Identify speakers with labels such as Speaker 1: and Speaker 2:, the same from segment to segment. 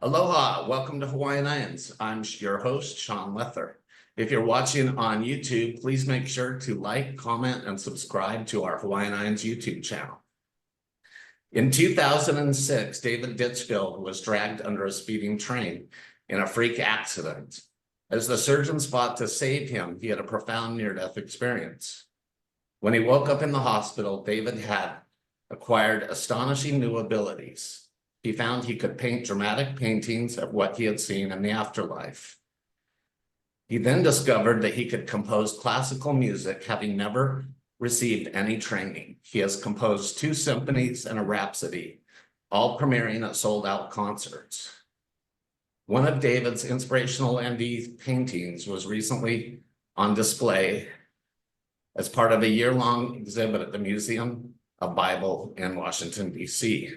Speaker 1: Aloha, welcome to Hawaiian IANDS. I'm your host, Sean Lether. If you're watching on YouTube, please make sure to like, comment, and subscribe to our Hawaiian IANDS YouTube channel. In 2006, David Ditchfield was dragged under a speeding train in a freak accident. As the surgeons fought to save him, he had a profound near-death experience. When he woke up in the hospital, David had acquired astonishing new abilities. He found he could paint dramatic paintings of what he had seen in the afterlife. He then discovered that he could compose classical music, having never received any training. He has composed 2 symphonies and a rhapsody, all premiering at sold-out concerts. One of David's inspirational ND paintings was recently on display as part of a year-long exhibit at the Museum of Bible in Washington, D.C.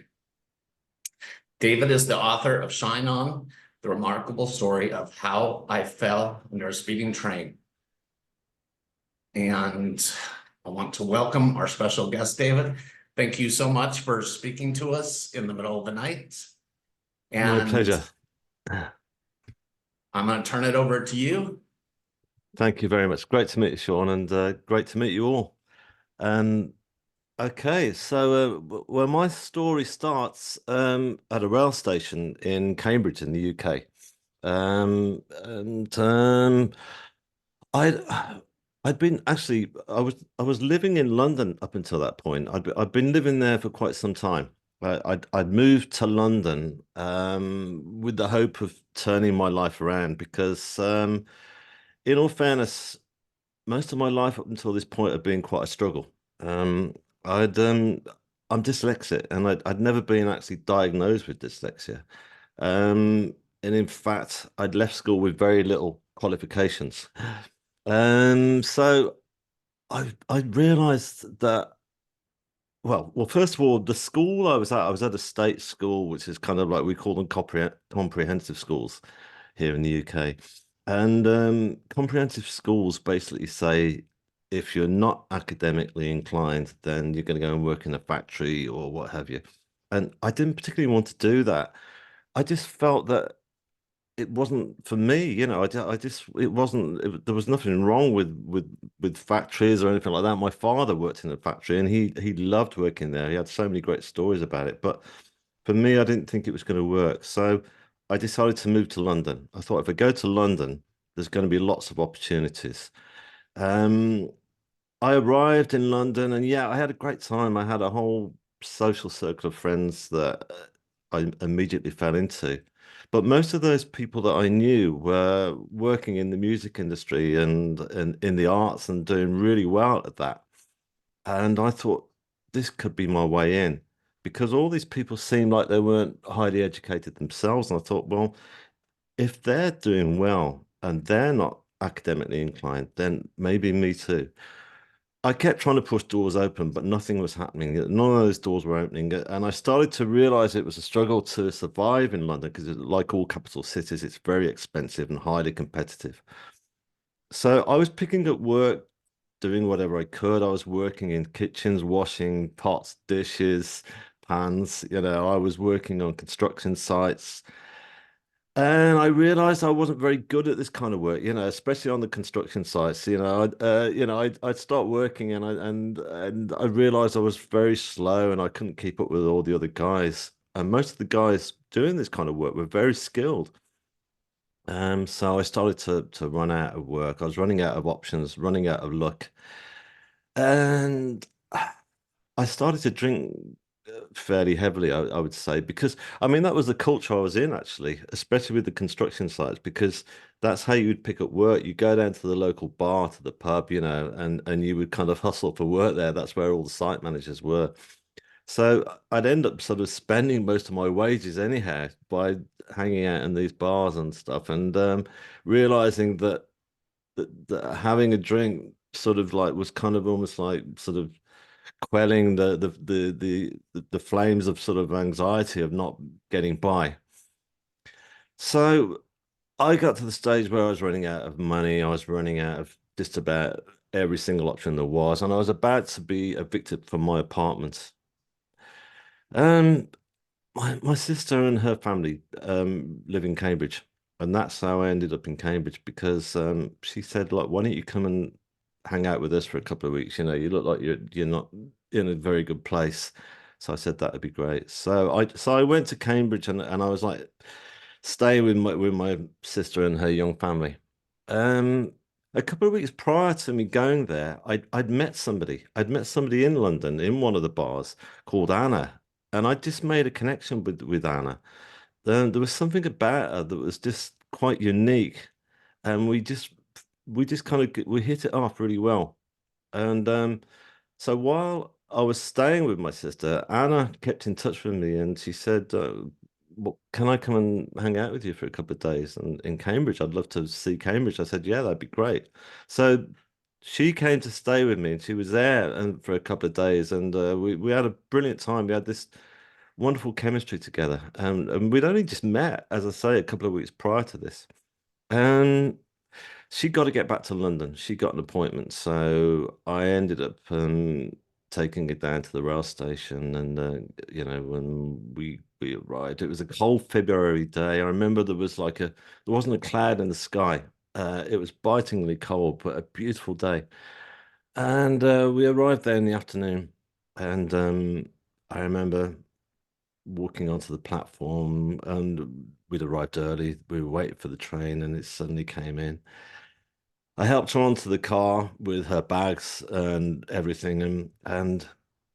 Speaker 1: David is the author of Shine On, the remarkable story of how I fell under a speeding train. And I want to welcome our special guest, David. Thank you so much for speaking to us in the middle of the night.
Speaker 2: My pleasure.
Speaker 1: I'm going to turn it over to you.
Speaker 2: Thank you very much. Great to meet you, Sean, and great to meet you all. Okay, so well, my story starts at a rail station in Cambridge in the UK. I'd been actually I was living in London up until that point. I'd been living there for quite some time. I'd moved to London with the hope of turning my life around because in all fairness, most of my life up until this point had been quite a struggle. I'm dyslexic, and I'd never been actually diagnosed with dyslexia. And in fact, I'd left school with very little qualifications. So I realized that, well, first of all, the school I was at a state school, which is kind of like we call them comprehensive schools here in the UK. And comprehensive schools basically say if you're not academically inclined, then you're going to go and work in a factory or what have you. And I didn't particularly want to do that. I just felt that it wasn't for me, I just it wasn't there was nothing wrong with factories or anything like that. My father worked in a factory and he loved working there. He had so many great stories about it. But for me, I didn't think it was going to work. So I decided to move to London. I thought if I go to London, there's going to be lots of opportunities. Um, I arrived in London and yeah, I had a great time. I had a whole social circle of friends that I immediately fell into. But most of those people that I knew were working in the music industry and in the arts and doing really well at that. And I thought this could be my way in because all these people seemed like they weren't highly educated themselves. And I thought, well, if they're doing well and they're not academically inclined, then maybe me too. I kept trying to push doors open, but nothing was happening. None of those doors were opening. And I started to realize it was a struggle to survive in London because, like all capital cities, it's very expensive and highly competitive. So I was picking up work, doing whatever I could. I was working in kitchens, washing pots, dishes, pans. I was working on construction sites. And I realized I wasn't very good at this kind of work, especially on the construction sites. I'd start working and I realized I was very slow and I couldn't keep up with all the other guys. And most of the guys doing this kind of work were very skilled. So I started to run out of work. I was running out of options, running out of luck. And I started to drink fairly heavily, I would say, because I mean that was the culture I was in actually, especially with the construction sites, because that's how you would pick up work. You go down to the local bar, to the pub, and you would kind of hustle for work there. That's where all the site managers were. So I'd end up sort of spending most of my wages anyhow by hanging out in these bars and stuff, and realizing that having a drink sort of like was kind of almost like sort of quelling the flames of sort of anxiety of not getting by. So I got to the stage where I was running out of money. I was running out of just about every single option there was, and I was about to be evicted from my apartment. Um, my sister and her family live in Cambridge, and that's how I ended up in Cambridge because she said, like, why don't you come and hang out with us for a couple of weeks? You know, you look like you're not in a very good place. So I said that would be great. So I went to Cambridge and I was like staying with my sister and her young family. Um, a couple of weeks prior to me going there, I'd met somebody. I'd met somebody in London in one of the bars called Anna, and I just made a connection with Anna. There was something about her that was just quite unique, and we just kind of we hit it off really well. And so while I was staying with my sister, Anna kept in touch with me, and she said, well, can I come and hang out with you for a couple of days in Cambridge? I'd love to see Cambridge. I said, yeah, that'd be great. So she came to stay with me, and she was there and for a couple of days, and we had a brilliant time. We had this wonderful chemistry together, and we'd only just met, as I say, a couple of weeks prior to this. And she got to get back to London. She got an appointment, so I ended up taking her down to the rail station. And when we arrived, it was a cold February day. I remember there wasn't a cloud in the sky. It was bitingly cold, but a beautiful day. And we arrived there in the afternoon, and I remember walking onto the platform, and we'd arrived early. We were waiting for the train, and it suddenly came in. I helped her onto the car with her bags and everything, and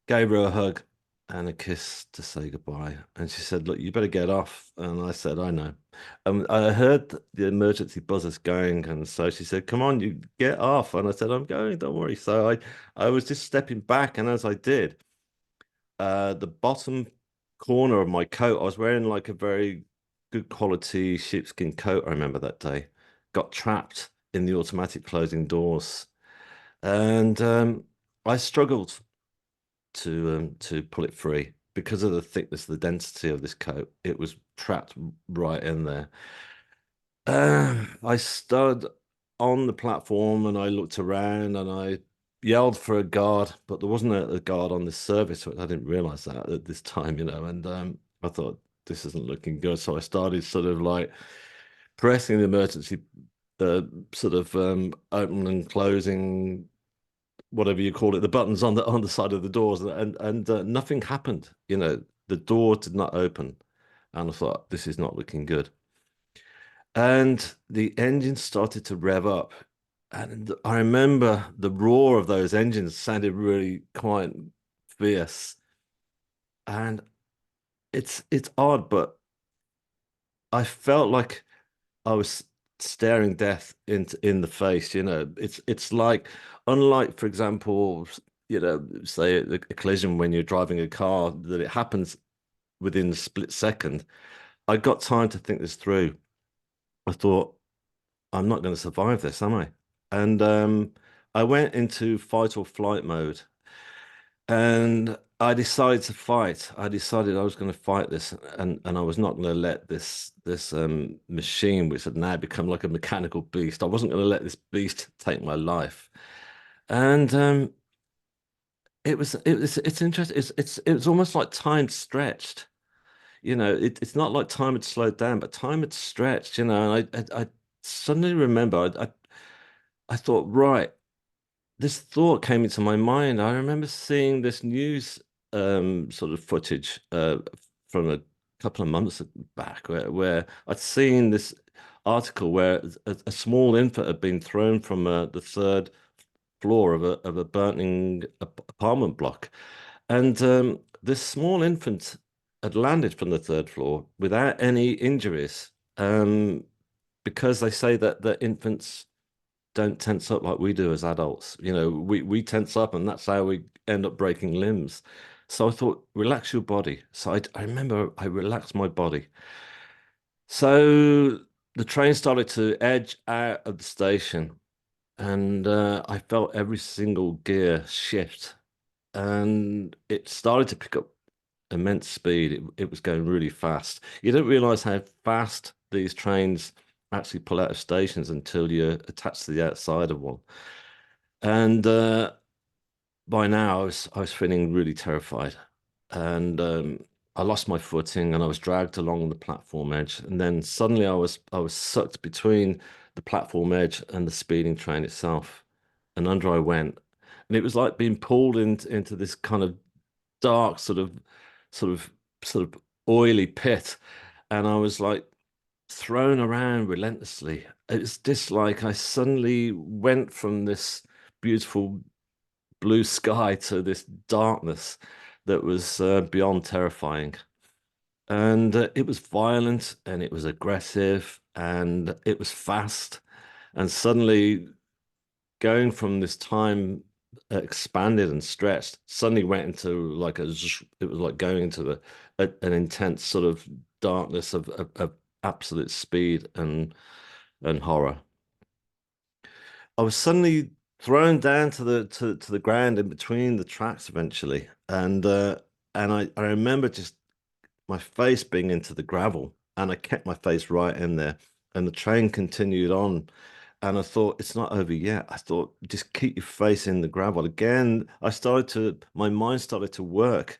Speaker 2: gave her a hug and a kiss to say goodbye. And she said, "Look, you better get off." And I said, "I know." I heard the emergency buzzers going, and so she said, "Come on, you get off." And I said, "I'm going, don't worry." So I was just stepping back, and as I did, the bottom corner of my coat, I was wearing like a very good quality sheepskin coat, I remember that day, got trapped in the automatic closing doors. And I struggled to pull it free because of the thickness, the density of this coat. It was trapped right in there. I stood on the platform and I looked around and I yelled for a guard, but there wasn't a guard on this service. I didn't realize that at this time, and I thought this isn't looking good. So I started sort of like pressing the emergency, sort of open and closing, whatever you call it, the buttons on the side of the doors, and nothing happened. The door did not open, and I thought this is not looking good. And the engine started to rev up. And I remember the roar of those engines sounded really quite fierce. And it's odd, but I felt like I was staring death in the face. It's like, unlike, for example, say a collision when you're driving a car, that it happens within a split second. I got time to think this through. I thought, I'm not going to survive this, am I? And I went into fight or flight mode, and I decided to fight. I decided I was going to fight this, and I was not going to let this machine, which had now become like a mechanical beast, I wasn't going to let this beast take my life. And it's interesting. It's almost like time stretched. It's not like time had slowed down, but time had stretched. And I suddenly remember I thought, right, this thought came into my mind. I remember seeing this news sort of footage from a couple of months back where I'd seen this article where a small infant had been thrown from the third floor of a burning apartment block. And this small infant had landed from the third floor without any injuries, because they say that infants don't tense up like we do as adults. We tense up, and that's how we end up breaking limbs. So I thought, relax your body. So I remember I relaxed my body. So the train started to edge out of the station, and I felt every single gear shift, and it started to pick up immense speed. It was going really fast. You don't realize how fast these trains actually pull out of stations until you're attached to the outside of one. And by now, I was feeling really terrified, and I lost my footing and I was dragged along the platform edge. And then suddenly I was sucked between the platform edge and the speeding train itself. And under I went. And it was like being pulled into this kind of dark sort of sort of oily pit. And I was like thrown around relentlessly. It's just like I suddenly went from this beautiful blue sky to this darkness that was beyond terrifying. And it was violent and it was aggressive and it was fast. And suddenly, going from this time expanded and stretched, suddenly went into like it was like going into an intense sort of darkness of absolute speed and horror. I was suddenly thrown down to the ground in between the tracks eventually, and I remember just my face being into the gravel, and I kept my face right in there, and the train continued on. And I thought, it's not over yet. I thought, just keep your face in the gravel. Again, my mind started to work,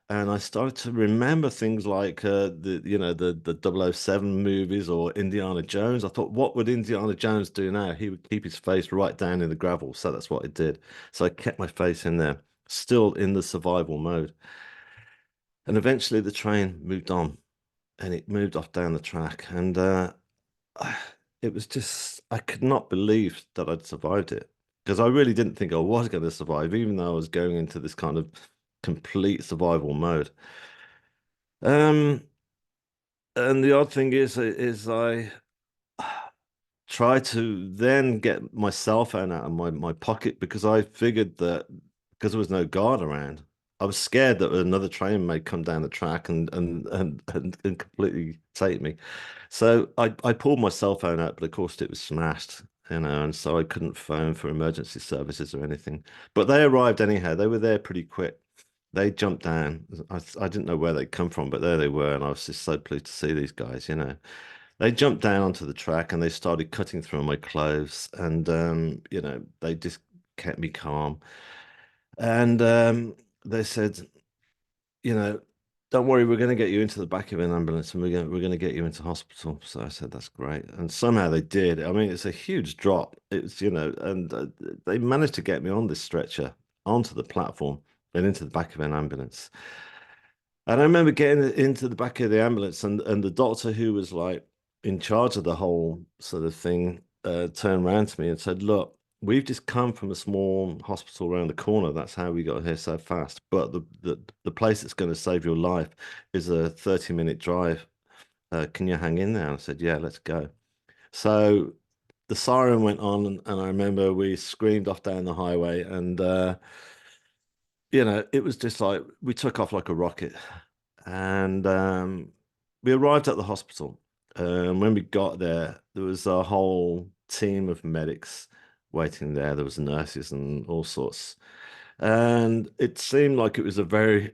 Speaker 2: and I started to remember things like the 007 movies or Indiana Jones. I thought, what would Indiana Jones do now? He would keep his face right down in the gravel. So that's what I did. So I kept my face in there, still in the survival mode. And eventually the train moved on and it moved off down the track. And it was just, I could not believe that I'd survived it because I really didn't think I was going to survive, even though I was going into this kind of complete survival mode. Um, and the odd thing is I try to then get my cell phone out of my pocket because I figured that because there was no guard around, I was scared that another train may come down the track and completely take me. So I pulled my cell phone out, but of course it was smashed, and so I couldn't phone for emergency services or anything. But they arrived anyhow. They were there pretty quick. They jumped down. I didn't know where they'd come from, but there they were, and I was just so pleased to see these guys. They jumped down onto the track and they started cutting through my clothes, and they just kept me calm. And they said, you know, don't worry, we're going to get you into the back of an ambulance and we're going to get you into hospital. So I said, that's great. And somehow they did. I mean, it's a huge drop. And they managed to get me on this stretcher onto the platform and into the back of an ambulance. And I remember getting into the back of the ambulance, and the doctor who was like in charge of the whole sort of thing turned around to me and said, "Look, we've just come from a small hospital around the corner. That's how we got here so fast. But the place that's going to save your life is a 30-minute drive. Can you hang in there?" And I said, "Yeah, let's go." So the siren went on, and I remember we screamed off down the highway, and it was just like we took off like a rocket. And we arrived at the hospital. When we got there, there was a whole team of medics waiting there. There was nurses and all sorts. And it seemed like it was a very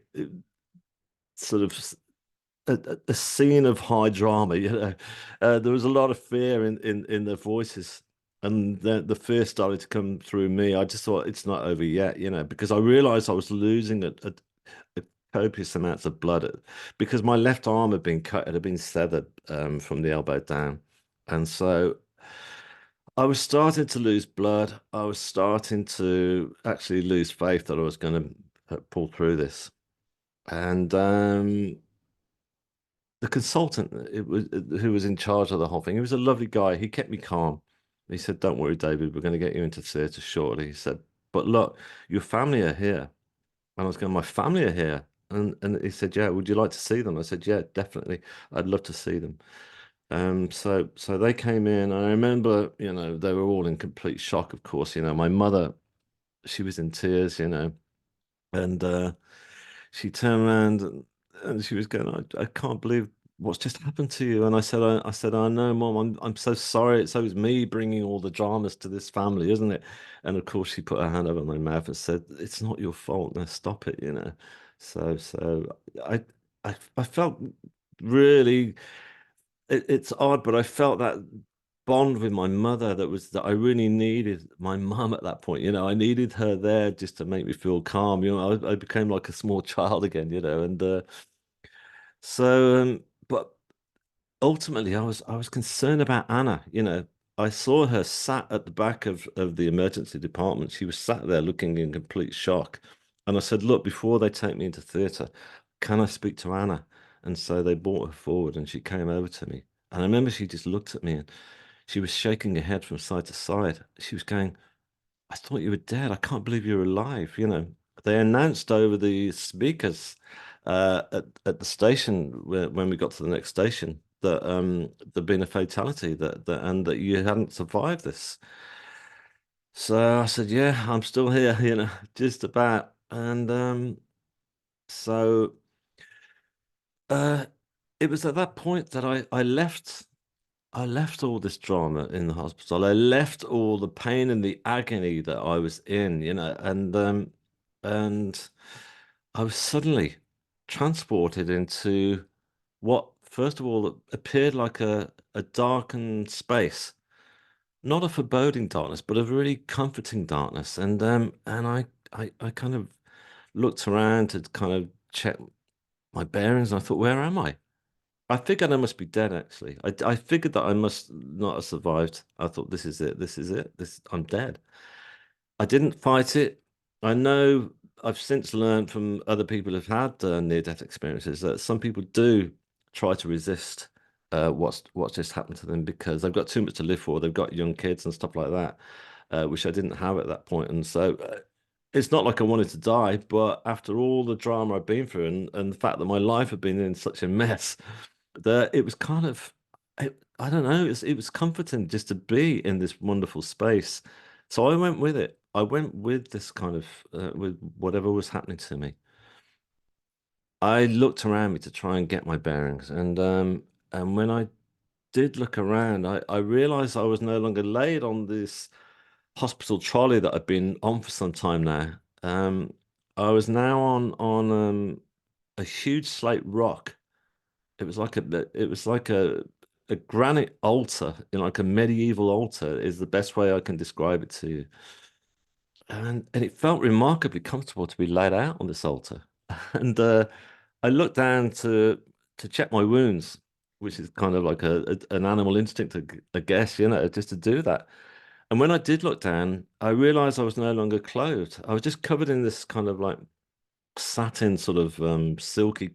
Speaker 2: sort of a scene of high drama. There was a lot of fear in their voices. And the fear started to come through me. I just thought it's not over yet, because I realized I was losing a copious amounts of blood because my left arm had been cut, it had been severed from the elbow down. And so I was starting to lose blood. I was starting to actually lose faith that I was going to pull through this. And the consultant who was in charge of the whole thing, he was a lovely guy. He kept me calm. He said, "Don't worry, David, we're going to get you into theatre shortly." He said, "But look, your family are here." And I was going, "My family are here." And he said, "Yeah, would you like to see them?" I said, "Yeah, definitely. I'd love to see them." So they came in. I remember, they were all in complete shock, of course. My mother, she was in tears, and she turned around and she was going, I can't believe what's just happened to you. And I said, I know, Mom, I'm so sorry. It's always me bringing all the dramas to this family, isn't it? And of course, she put her hand over my mouth and said, "It's not your fault. Now stop it." So I I felt really, it's odd, but I felt that bond with my mother that I really needed my mum at that point. I needed her there just to make me feel calm. I became like a small child again, and But ultimately, I was concerned about Anna. I saw her sat at the back of the emergency department. She was sat there looking in complete shock. And I said, "Look, before they take me into theatre, can I speak to Anna?" And so they brought her forward and she came over to me. And I remember she just looked at me and she was shaking her head from side to side. She was going, "I thought you were dead. I can't believe you're alive." They announced over the speakers at the station when we got to the next station that there'd been a fatality and that you hadn't survived this. So I said, "Yeah, I'm still here," just about. And so uh, it was at that point that I left all this drama in the hospital. I left all the pain and the agony that I was in, and I was suddenly transported into what, first of all, appeared like a darkened space, not a foreboding darkness, but a really comforting darkness. And I kind of looked around to kind of check my bearings, and I thought, where am I? I figured I must be dead, actually. I figured that I must not have survived. I thought, this is it. This is it. I'm dead. I didn't fight it. I know I've since learned from other people who've had near-death experiences that some people do try to resist what's just happened to them because they've got too much to live for. They've got young kids and stuff like that, which I didn't have at that point. And so it's not like I wanted to die, but after all the drama I've been through and the fact that my life had been in such a mess, that it was kind of, I don't know, it was comforting just to be in this wonderful space. So I went with it. I went with this kind of with whatever was happening to me. I looked around me to try and get my bearings, and when I did look around, I realized I was no longer laid on this hospital trolley that I've been on for some time now. I was now on a huge slate rock. It was like a granite altar, like a medieval altar is the best way I can describe it to you. And it felt remarkably comfortable to be laid out on this altar. And I looked down to check my wounds, which is kind of like an animal instinct, I guess, just to do that. And when I did look down, I realized I was no longer clothed. I was just covered in this kind of like satin, sort of silky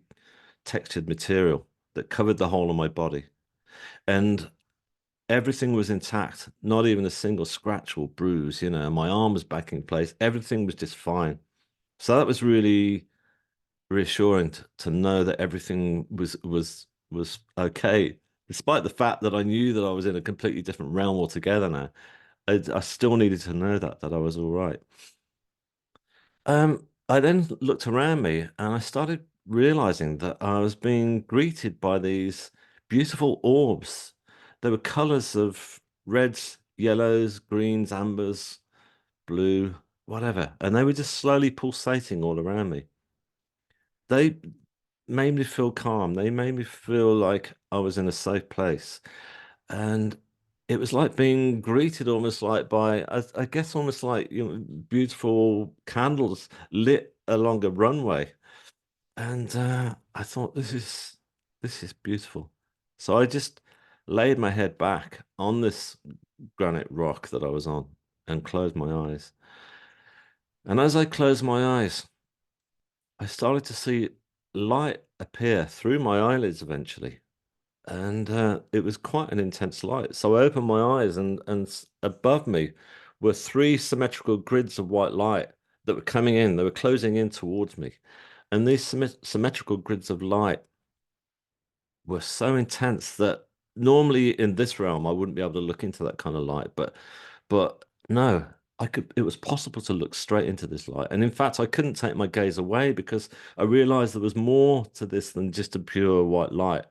Speaker 2: textured material that covered the whole of my body. And everything was intact, not even a single scratch or bruise. My arm was back in place. Everything was just fine. So that was really reassuring to know that everything was okay, despite the fact that I knew that I was in a completely different realm altogether now. I still needed to know that I was all right. I then looked around me and I started realizing that I was being greeted by these beautiful orbs. There were colors of reds, yellows, greens, ambers, blue, whatever. And they were just slowly pulsating all around me. They made me feel calm. They made me feel like I was in a safe place. And it was like being greeted almost like by, I guess, almost like, beautiful candles lit along a runway. And I thought, this is beautiful. So I just laid my head back on this granite rock that I was on and closed my eyes. And as I closed my eyes, I started to see light appear through my eyelids eventually. And it was quite an intense light. So I opened my eyes, and above me were three symmetrical grids of white light that were coming in. They were closing in towards me. And these symmetrical grids of light were so intense that normally in this realm I wouldn't be able to look into that kind of light. But no, I could. It was possible to look straight into this light. And in fact, I couldn't take my gaze away because I realized there was more to this than just a pure white light.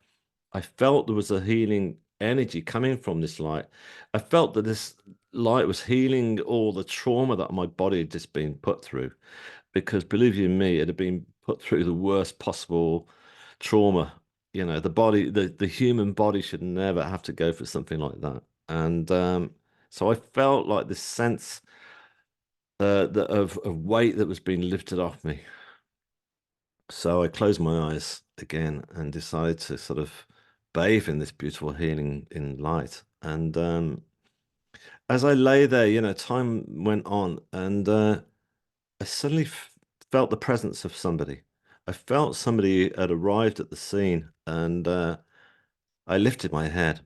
Speaker 2: I felt there was a healing energy coming from this light. I felt that this light was healing all the trauma that my body had just been put through. Because believe you me, it had been put through the worst possible trauma. The human body should never have to go for something like that. And so I felt like this sense of weight that was being lifted off me. So I closed my eyes again and decided to sort of bathe in this beautiful healing in light. And as I lay there, time went on, and I suddenly felt the presence of somebody. I felt somebody had arrived at the scene, and I lifted my head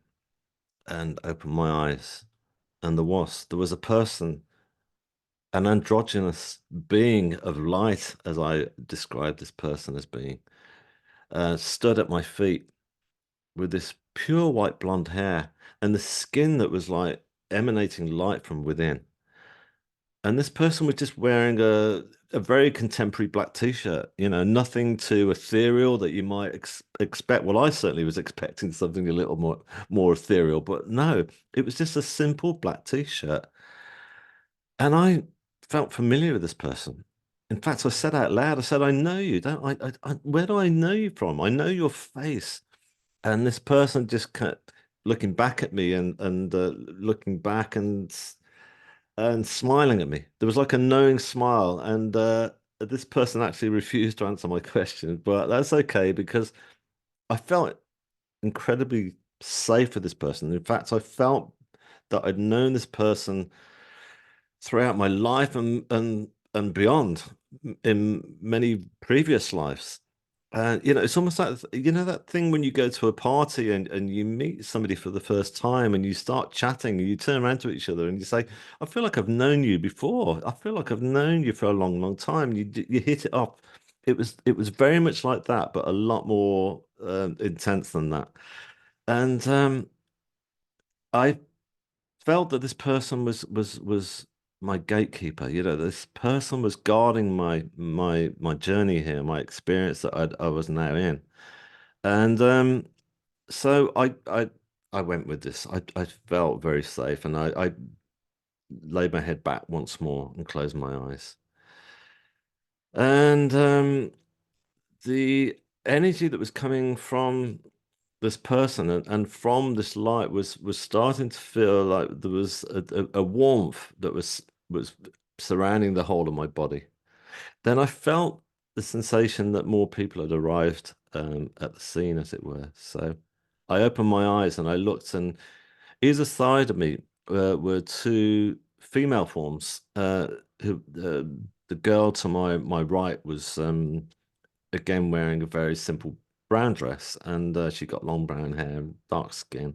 Speaker 2: and opened my eyes, and there was a person, an androgynous being of light, as I described this person as being, stood at my feet with this pure white blonde hair and the skin that was like emanating light from within. And this person was just wearing a very contemporary black t-shirt, nothing too ethereal that you might expect. Well, I certainly was expecting something a little more ethereal, but no, it was just a simple black t-shirt. And I felt familiar with this person. In fact, I said out loud, I said, I know you, don't where do I know you from? I know your face. And this person just kept looking back at me and looking back and smiling at me. There was like a knowing smile, and this person actually refused to answer my question, but that's okay because I felt incredibly safe with this person. In fact, I felt that I'd known this person throughout my life and beyond in many previous lives. It's almost like that thing when you go to a party and you meet somebody for the first time and you start chatting and you turn around to each other and you say, "I feel like I've known you before. I feel like I've known you for a long, long time." You hit it off. It was very much like that, but a lot more intense than that. And I felt that this person was my gatekeeper. This person was guarding my journey here, my experience that I was now in. And so I went with this. I felt very safe, and I laid my head back once more and closed my eyes. And the energy that was coming from this person and from this light was starting to feel like there was a warmth that was surrounding the whole of my body. Then I felt the sensation that more people had arrived at the scene, as it were. So I opened my eyes and I looked, and either side of me were two female forms. The girl to my right was again wearing a very simple brown dress, and she got long brown hair and dark skin.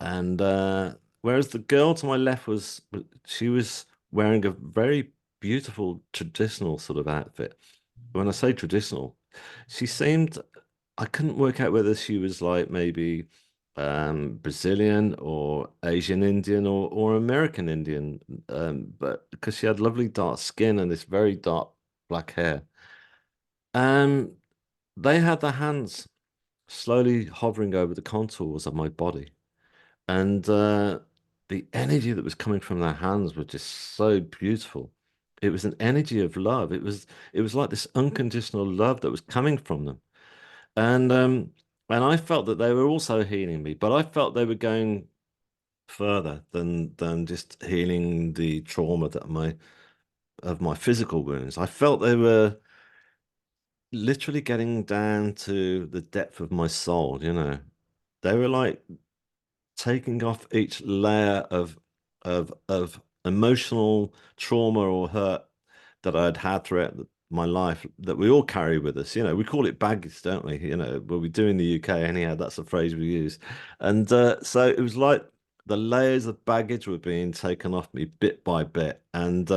Speaker 2: And whereas the girl to my left she was wearing a very beautiful traditional sort of outfit. When I say traditional, she seemed, I couldn't work out whether she was like maybe Brazilian or Asian Indian or American Indian, but because she had lovely dark skin and this very dark black hair. Um, they had their hands slowly hovering over the contours of my body. And the energy that was coming from their hands was just so beautiful. It was an energy of love. It was like this unconditional love that was coming from them. And I felt that they were also healing me, but I felt they were going further than just healing the trauma that my physical wounds. I felt they were literally getting down to the depth of my soul. They were like taking off each layer of emotional trauma or hurt that I'd had throughout my life that we all carry with us. We call it baggage, don't we? Well, we do in the UK anyhow. That's the phrase we use. And so it was like the layers of baggage were being taken off me bit by bit, and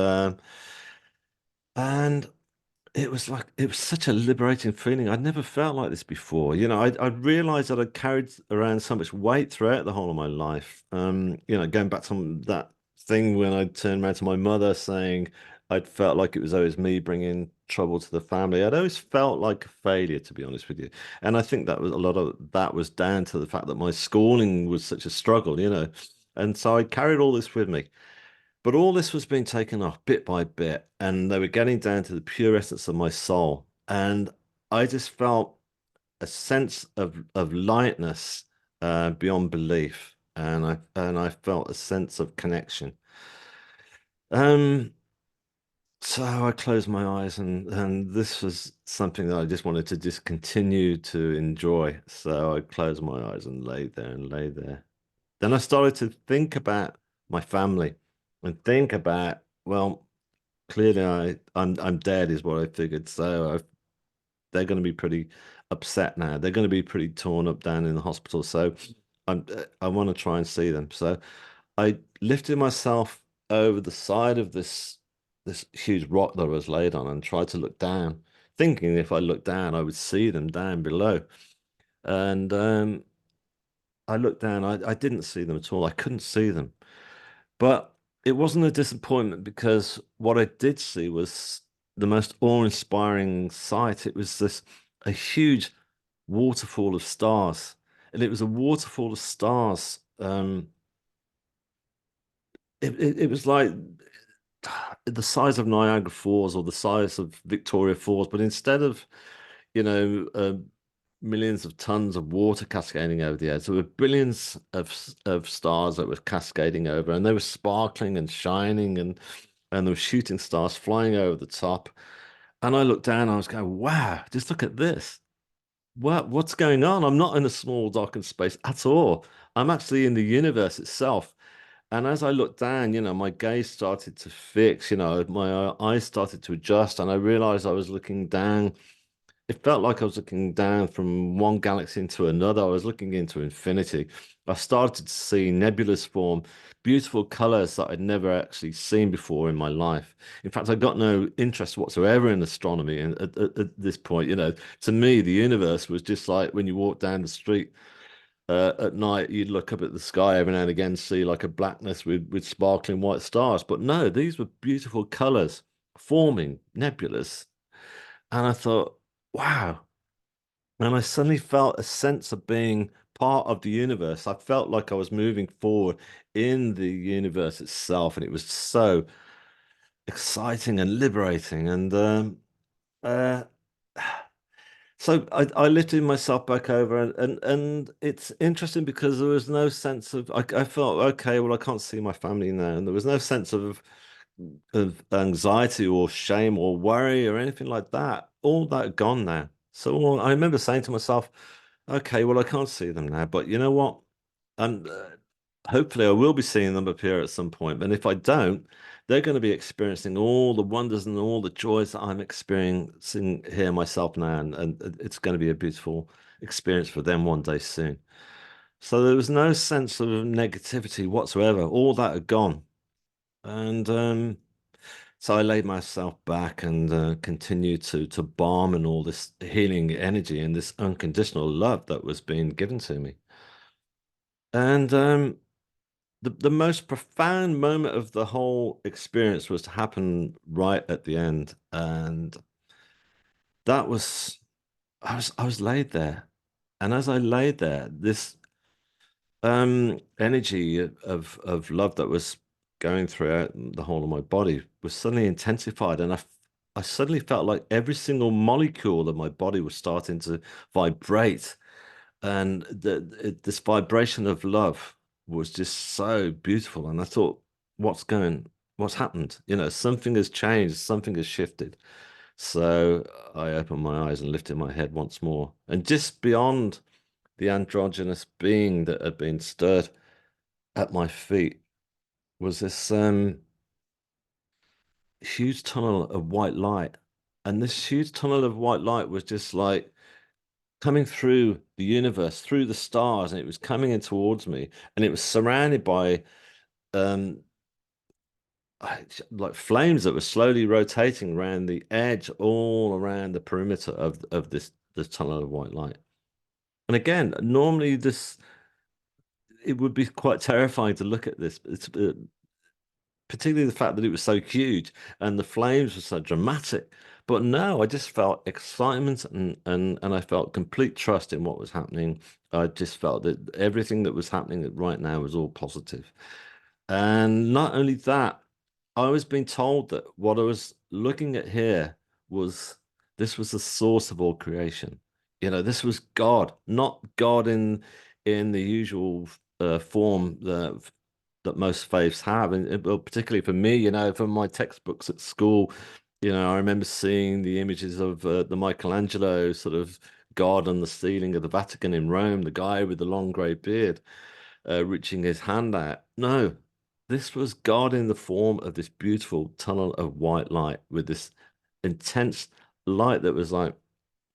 Speaker 2: it was such a liberating feeling. I'd never felt like this before. I realized that I'd carried around so much weight throughout the whole of my life. Going back to that thing when I turned around to my mother saying I'd felt like it was always me bringing trouble to the family. I'd always felt like a failure, to be honest with you. And I think that was a lot of that was down to the fact that my schooling was such a struggle. And so I carried all this with me. But all this was being taken off bit by bit, and they were getting down to the pure essence of my soul. And I just felt a sense of lightness beyond belief, and I felt a sense of connection. Um, So I closed my eyes, and this was something that I just wanted to just continue to enjoy. So I closed my eyes and lay there and lay there. Then I started to think about my family and think about, well, clearly I'm dead is what I figured. So they're going to be pretty upset now. They're going to be pretty torn up down in the hospital. So I want to try and see them. So I lifted myself over the side of this huge rock that I was laid on and tried to look down, thinking if I looked down, I would see them down below. And I looked down, I didn't see them at all. I couldn't see them. But it wasn't a disappointment because what I did see was the most awe-inspiring sight. It was this a huge waterfall of stars. And it was a waterfall of stars. It was like the size of Niagara Falls or the size of Victoria Falls, but instead of, you know, millions of tons of water cascading over the earth, there were billions of stars that were cascading over, and they were sparkling and shining, and there were shooting stars flying over the top. And I looked down, and I was going, "Wow, just look at this! What's going on? I'm not in a small darkened space at all. I'm actually in the universe itself." And as I looked down, my gaze started to fix, my eyes started to adjust, and I realized I was looking down. It felt like I was looking down from one galaxy into another. I was looking into infinity. I started to see nebulous form, beautiful colors that I'd never actually seen before in my life. In fact, I got no interest whatsoever in astronomy. And at this point, to me, the universe was just like when you walk down the street at night, you'd look up at the sky every now and again, see like a blackness with sparkling white stars. But no, these were beautiful colors forming nebulous. And I thought, wow. And I suddenly felt a sense of being part of the universe. I felt like I was moving forward in the universe itself. And it was so exciting and liberating. And uh, So I lifted myself back over, and it's interesting because there was no sense of I felt okay, well I can't see my family now, and there was no sense of anxiety or shame or worry or anything like that. All that gone now. So I remember saying to myself, okay, well I can't see them now, but you know what? And hopefully I will be seeing them appear at some point. And if I don't, they're going to be experiencing all the wonders and all the joys that I'm experiencing here myself now. And it's going to be a beautiful experience for them one day soon. So there was no sense of negativity whatsoever. All that had gone. And so I laid myself back and continued to balm in all this healing energy and this unconditional love that was being given to me. And the most profound moment of the whole experience was to happen right at the end, and that was I was laid there, and as I laid there, this energy of love that was going throughout the whole of my body was suddenly intensified, and I suddenly felt like every single molecule of my body was starting to vibrate, and this vibration of love was just so beautiful. And I thought, what's happened? Something has changed, something has shifted. So I opened my eyes and lifted my head once more, and just beyond the androgynous being that had been stirred at my feet was this huge tunnel of white light. And this huge tunnel of white light was just like coming through the universe, through the stars, and it was coming in towards me, and it was surrounded by um like flames that were slowly rotating around the edge, all around the perimeter of this tunnel of white light. And again, normally this it would be quite terrifying to look at this. It's particularly the fact that it was so huge and the flames were so dramatic. But no, I just felt excitement and I felt complete trust in what was happening. I just felt that everything that was happening right now was all positive. And not only that, I was being told that what I was looking at here was this was the source of all creation. This was God, not God in the usual form, that most faiths have, and well, particularly for me, from my textbooks at school, I remember seeing the images of the Michelangelo sort of God on the ceiling of the Vatican in Rome, the guy with the long grey beard, reaching his hand out. No, this was God in the form of this beautiful tunnel of white light with this intense light that was like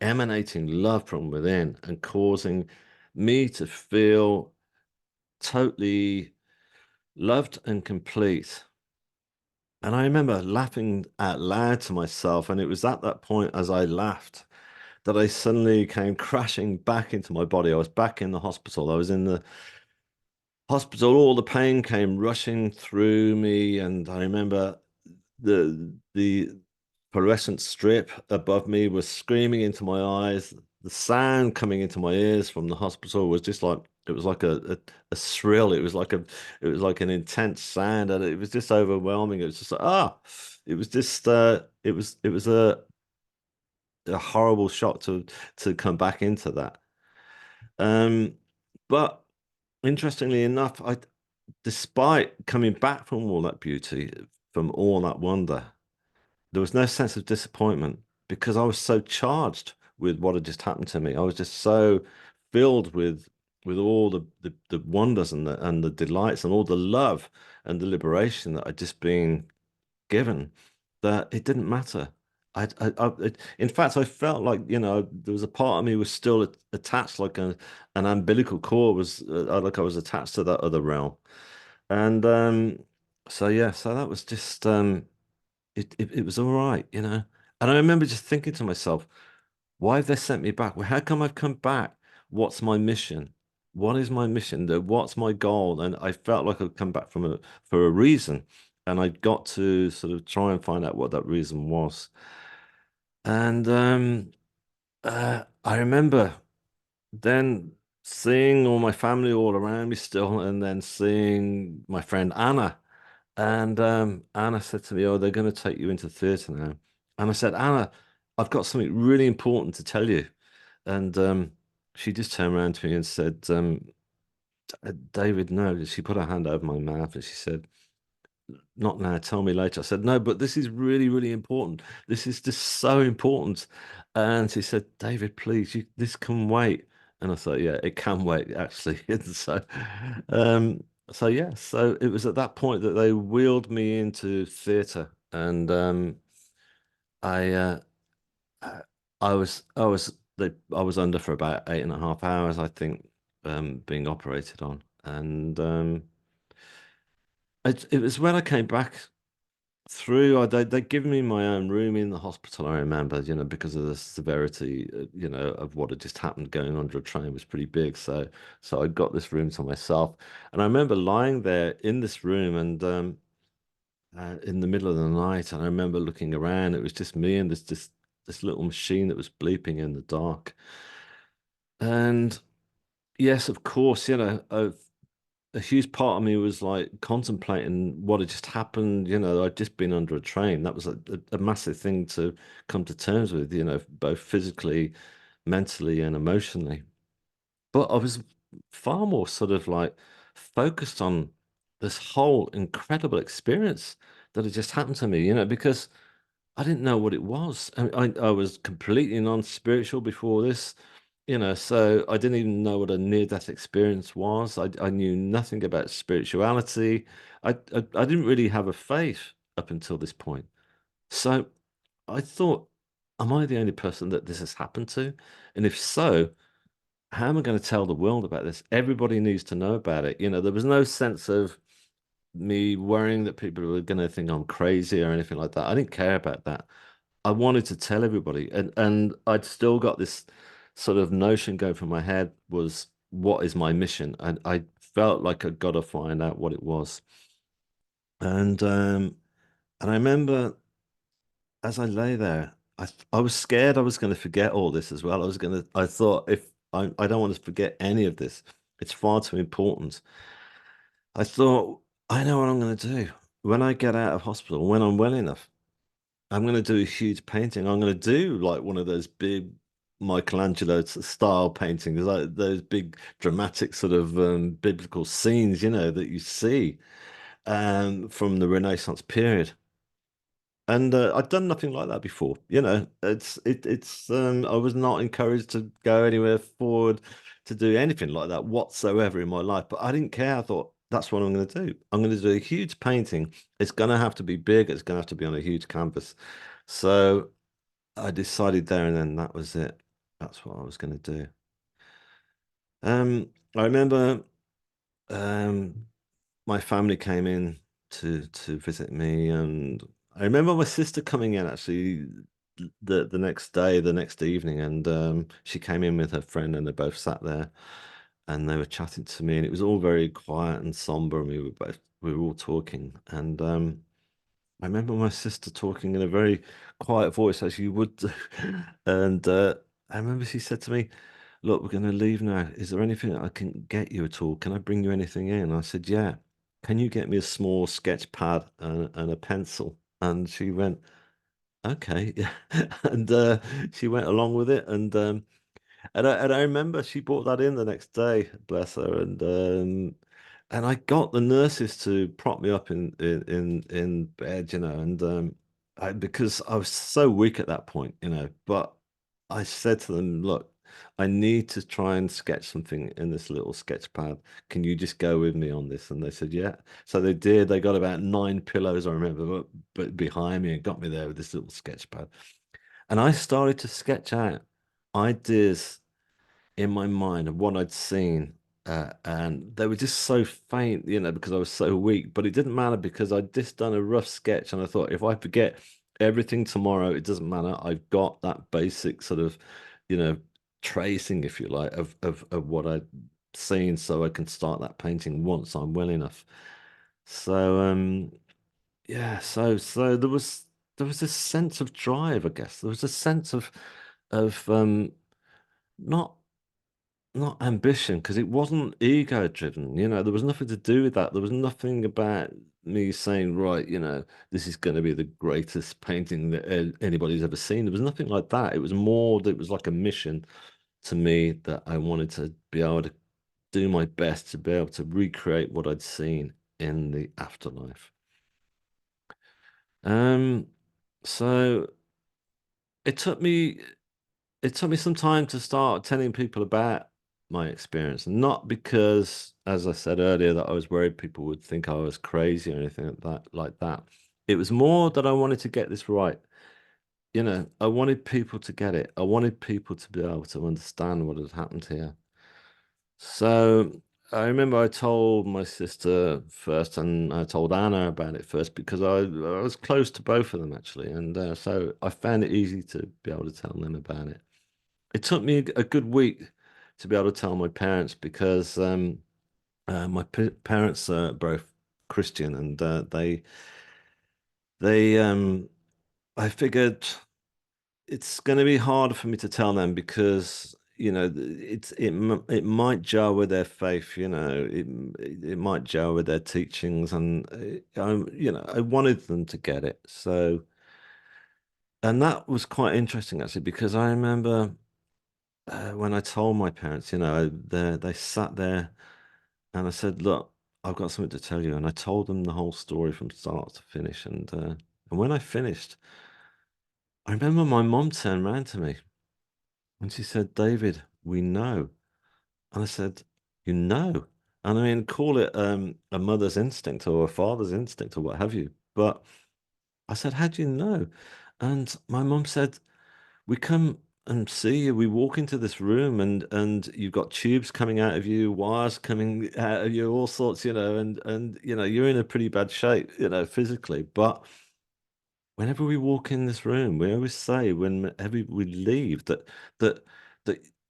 Speaker 2: emanating love from within and causing me to feel totally loved and complete. And I remember laughing out loud to myself. And it was at that point, as I laughed, that I suddenly came crashing back into my body. I was back in the hospital. I was in the hospital. All the pain came rushing through me. And I remember the fluorescent strip above me was screaming into my eyes. The sound coming into my ears from the hospital was just like it was like a shrill. It was like an intense sound, and it was just overwhelming. It was just like it was just it was a horrible shock to come back into that. Um, but interestingly enough, I despite coming back from all that beauty, from all that wonder, there was no sense of disappointment because I was so charged with what had just happened to me. I was just so filled with all the wonders and the delights and all the love and the liberation that I'd just been given that it didn't matter. In fact, I felt like, there was a part of me was still attached, like an umbilical cord was, like I was attached to that other realm. And so yeah, so that was just it was all right. And I remember just thinking to myself, why have they sent me back? Well, how come I've come back? What's my mission? What is my mission? What's my goal? And I felt like I'd come back for a reason. And I got to sort of try and find out what that reason was. And I remember then seeing all my family all around me still, and then seeing my friend Anna. And Anna said to me, "Oh, they're going to take you into theatre now." And I said, "Anna, I've got something really important to tell you." And she just turned around to me and said, "David, no." She put her hand over my mouth and she said, "Not now, tell me later." I said, "No, but this is really, really important. This is just so important." And she said, "David, please, this can wait." And I thought, yeah, it can wait, actually. And um, so yeah, so it was at that point that they wheeled me into theatre, and I, uh, I I was under for about 8.5 hours, I think, being operated on, and it was when I came back through. They'd given me my own room in the hospital. I remember, because of the severity, of what had just happened. Going under a train was pretty big, so I got this room to myself. And I remember lying there in this room, and in the middle of the night, and I remember looking around. It was just me and this little machine that was bleeping in the dark. And yes, of course, a huge part of me was like contemplating what had just happened. I'd just been under a train. That was a massive thing to come to terms with, both physically, mentally, and emotionally. But I was far more sort of like focused on this whole incredible experience that had just happened to me, because I didn't know what it was. I was completely non-spiritual before this, so I didn't even know what a near-death experience was. I knew nothing about spirituality. I didn't really have a faith up until this point. So I thought, am I the only person that this has happened to? And if so, how am I going to tell the world about this? Everybody needs to know about it. There was no sense of me worrying that people were going to think I'm crazy or anything like that. I didn't care about that. I wanted to tell everybody, and I'd still got this sort of notion going through my head was, what is my mission? And I felt like I'd got to find out what it was. And I remember as I lay there, I was scared I was going to forget all this as well. I thought, if I don't want to forget any of this. It's far too important. I thought, I know what I'm going to do when I get out of hospital, when I'm well enough. I'm going to do a huge painting. I'm going to do like one of those big Michelangelo style paintings, like those big dramatic sort of biblical scenes, that you see from the Renaissance period. And I'd done nothing like that before. It's I was not encouraged to go anywhere forward to do anything like that whatsoever in my life. But I didn't care. I thought that's what I'm going to do. I'm going to do a huge painting. It's going to have to be big. It's going to have to be on a huge canvas. So I decided there and then that was it. That's what I was going to do. I remember um, my family came in to visit me, and I remember my sister coming in actually the next day, the next evening, and she came in with her friend, and they both sat there, and they were chatting to me, and it was all very quiet and somber, and we were all talking, and I remember my sister talking in a very quiet voice, as you would do. And I remember she said to me, "Look, we're going to leave now. Is there anything I can get you at all? Can I bring you anything in?" I said, "Yeah. Can you get me a small sketch pad and a pencil?" And she went, "Okay." And she went along with it. And I remember she brought that in the next day, bless her, and I got the nurses to prop me up in bed, and because I was so weak at that point, but I said to them, "Look, I need to try and sketch something in this little sketch pad. Can you just go with me on this?" And they said, "Yeah." So they did. They got about 9 pillows, I remember, but behind me and got me there with this little sketch pad. And I started to sketch out ideas in my mind of what I'd seen. And they were just so faint, because I was so weak. But it didn't matter because I'd just done a rough sketch, and I thought if I forget everything tomorrow, it doesn't matter. I've got that basic sort of, you know, tracing, if you like, of what I'd seen, so I can start that painting once I'm well enough. So yeah, so there was this sense of drive, I guess. There was a sense of not not ambition, because it wasn't ego driven. There was nothing to do with that. There was nothing about me saying, right, this is going to be the greatest painting that anybody's ever seen. There was nothing like that. It was more that it was like a mission to me, that I wanted to be able to do my best to be able to recreate what I'd seen in the afterlife. Um, so it took me it took me some time to start telling people about my experience. Not because, as I said earlier, that I was worried people would think I was crazy or anything like that. It was more that I wanted to get this right. I wanted people to get it. I wanted people to be able to understand what had happened here. So I remember I told my sister first, and I told Anna about it first because I was close to both of them actually, and so I found it easy to be able to tell them about it. It took me a good week to be able to tell my parents because my parents are both Christian, and they I figured it's going to be harder for me to tell them because it might jar with their faith, it might jar with their teachings, and I wanted them to get it. So, and that was quite interesting actually, because I remember when I told my parents, they sat there, and I said, "Look, I've got something to tell you." And I told them the whole story from start to finish. And when I finished, I remember my mom turned around to me and she said, "David, we know." And I said, "You know?" And I mean, call it a mother's instinct or a father's instinct or what have you. But I said, "How do you know?" And my mom said, "We come and see you. We walk into this room, and you've got tubes coming out of you, wires coming out of you, all sorts, and you're in a pretty bad shape, physically. But whenever we walk in this room, we always say whenever we leave that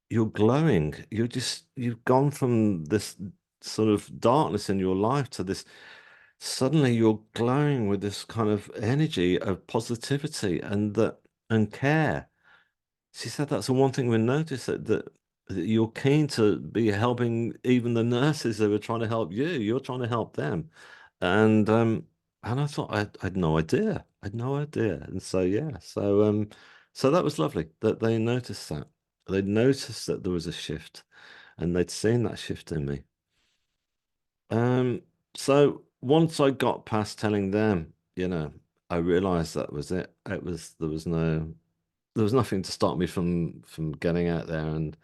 Speaker 2: you're glowing. You've gone from this sort of darkness in your life to this. Suddenly, you're glowing with this kind of energy of positivity and care." She said that's the one thing we noticed, that you're keen to be helping even the nurses who are trying to help you. You're trying to help them. And and I thought I'd no idea. I'd no idea. And so yeah, so that was lovely that they noticed that. they'd noticed that there was a shift, and they'd seen that shift in me. Um, so once I got past telling them, I realized that was it. It was there was nothing to stop me from getting out there and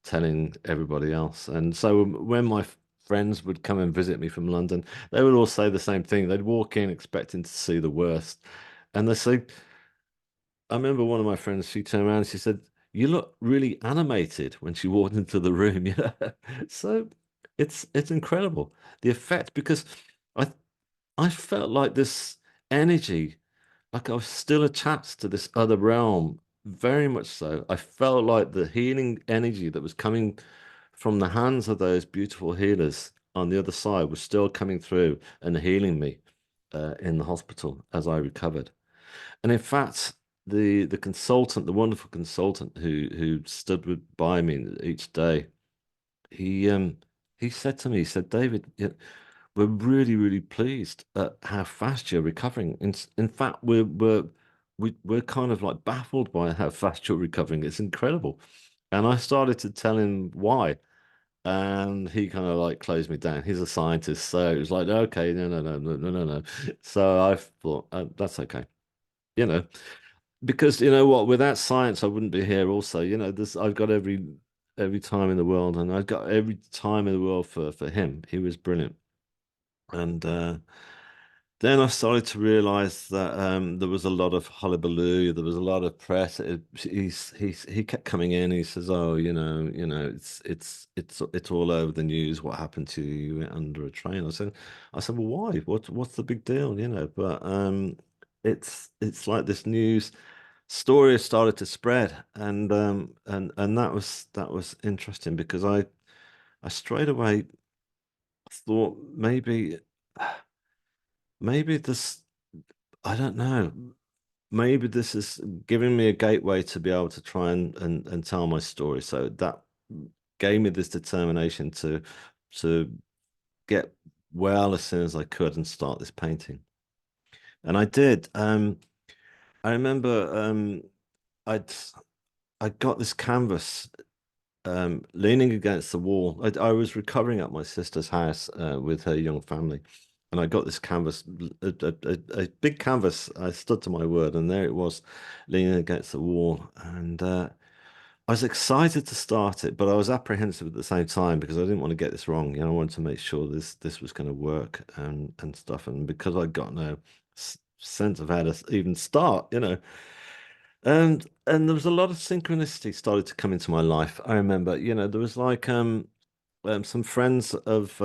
Speaker 2: telling everybody else. And so when my friends would come and visit me from London, they would all say the same thing. They'd walk in expecting to see the worst, and they say, I remember one of my friends, she turned around and she said, "You look really animated," when she walked into the room, So it's incredible the effect, because I I felt like this energy, like I was still attached to this other realm, very much so. I felt like the healing energy that was coming from the hands of those beautiful healers on the other side was still coming through and healing me in the hospital as I recovered. And in fact, the consultant, the wonderful consultant who stood by me each day, he um he said to me, he said, "David, we're really, really pleased at how fast you're recovering. In fact, we're kind of like baffled by how fast you're recovering. It's incredible." And I started to tell him why. And he kind of like closed me down. He's a scientist, so it was like, okay, no, no, no, no, no, no, no. So I thought, that's okay, you know, because you know what, without science, I wouldn't be here. Also, this I've got every time in the world, and I've got every time in the world for him. He was brilliant. And then I started to realize that there was a lot of hullabaloo, there was a lot of press. He kept coming in. He says, "Oh, it's all over the news. What happened to you? You went under a train." I said, "Well, why? What's the big deal?" But it's like this news story has started to spread, and that was interesting, because I straight away thought, maybe this, I don't know, maybe this is giving me a gateway to be able to try and tell my story. So that gave me this determination to get well as soon as I could and start this painting. And I did. I remember I'd I got this canvas leaning against the wall. I was recovering at my sister's house with her young family, and I got this canvas, a big canvas. I stood to my word, and there it was, leaning against the wall. And I was excited to start it, but I was apprehensive at the same time, because I didn't want to get this wrong. I wanted to make sure this was going to work and stuff. And because I got no sense of how to even start. And there was a lot of synchronicity started to come into my life. I remember, there was like some friends of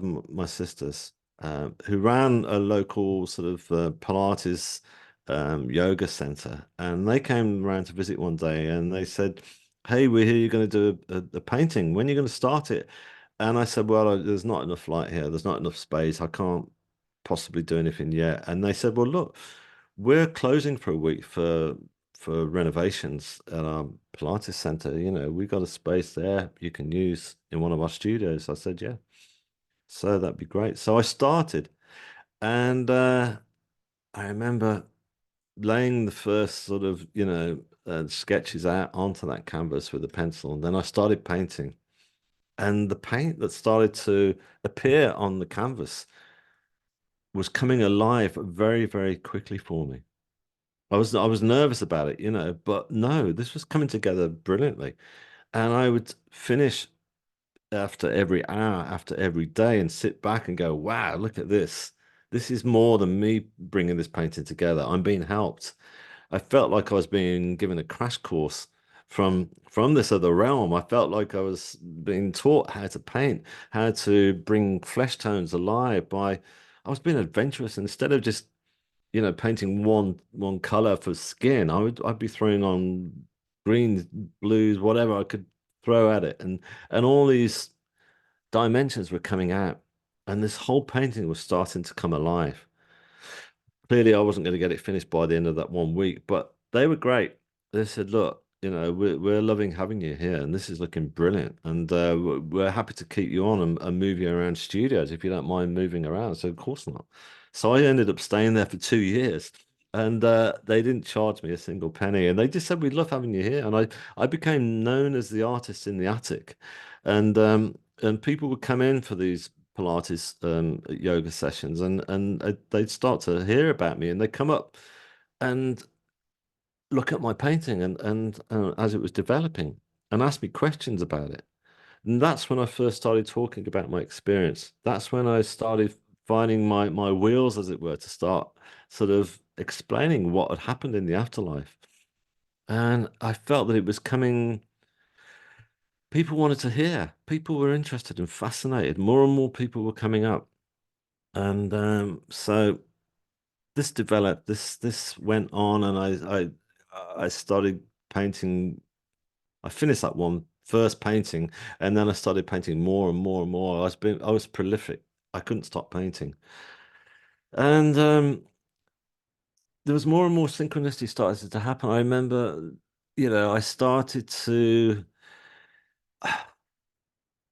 Speaker 2: my sister's who ran a local sort of Pilates yoga center, and they came around to visit one day, and they said, "Hey, we hear you're going to do a painting. When are you going to start it?" And I said, "Well, there's not enough light here. There's not enough space. I can't possibly do anything yet." And they said, "Well, look, we're closing for a week for renovations at our Pilates center. We've got a space there you can use in one of our studios." I said, "Yeah." So that'd be great. So I started, and I remember laying the first sort of, sketches out onto that canvas with a pencil, and then I started painting. And the paint that started to appear on the canvas was coming alive very, very quickly for me. I was nervous about it, but no, this was coming together brilliantly. And I would finish after every hour, after every day, and sit back and go, "Wow, look at this. This is more than me bringing this painting together. I'm being helped." I felt like I was being given a crash course from this other realm. I felt like I was being taught how to paint, how to bring flesh tones alive by I was being adventurous. Instead of just painting one color for skin, I'd be throwing on greens, blues, whatever I could throw at it, and all these dimensions were coming out, and this whole painting was starting to come alive. Clearly, I wasn't going to get it finished by the end of that one week, but they were great. They said, "Look, we're loving having you here, and this is looking brilliant, and we're happy to keep you on and move you around studios if you don't mind moving around." So, of course not. So I ended up staying there for 2 years, And they didn't charge me a single penny, and they just said, "We'd love having you here." And I became known as the artist in the attic, and people would come in for these Pilates yoga sessions, and they'd start to hear about me, and they'd come up and look at my painting and as it was developing, and ask me questions about it. And that's when I first started talking about my experience. That's when I started finding my wheels, as it were, to start sort of explaining what had happened in the afterlife. And I felt that it was coming, people wanted to hear, people were interested and fascinated. More and more people were coming up. And so this developed, this went on, and I started painting. I finished that one first painting, and then I started painting more and more and more. I was prolific. I couldn't stop painting, and there was more and more synchronicity started to happen. I remember, I started to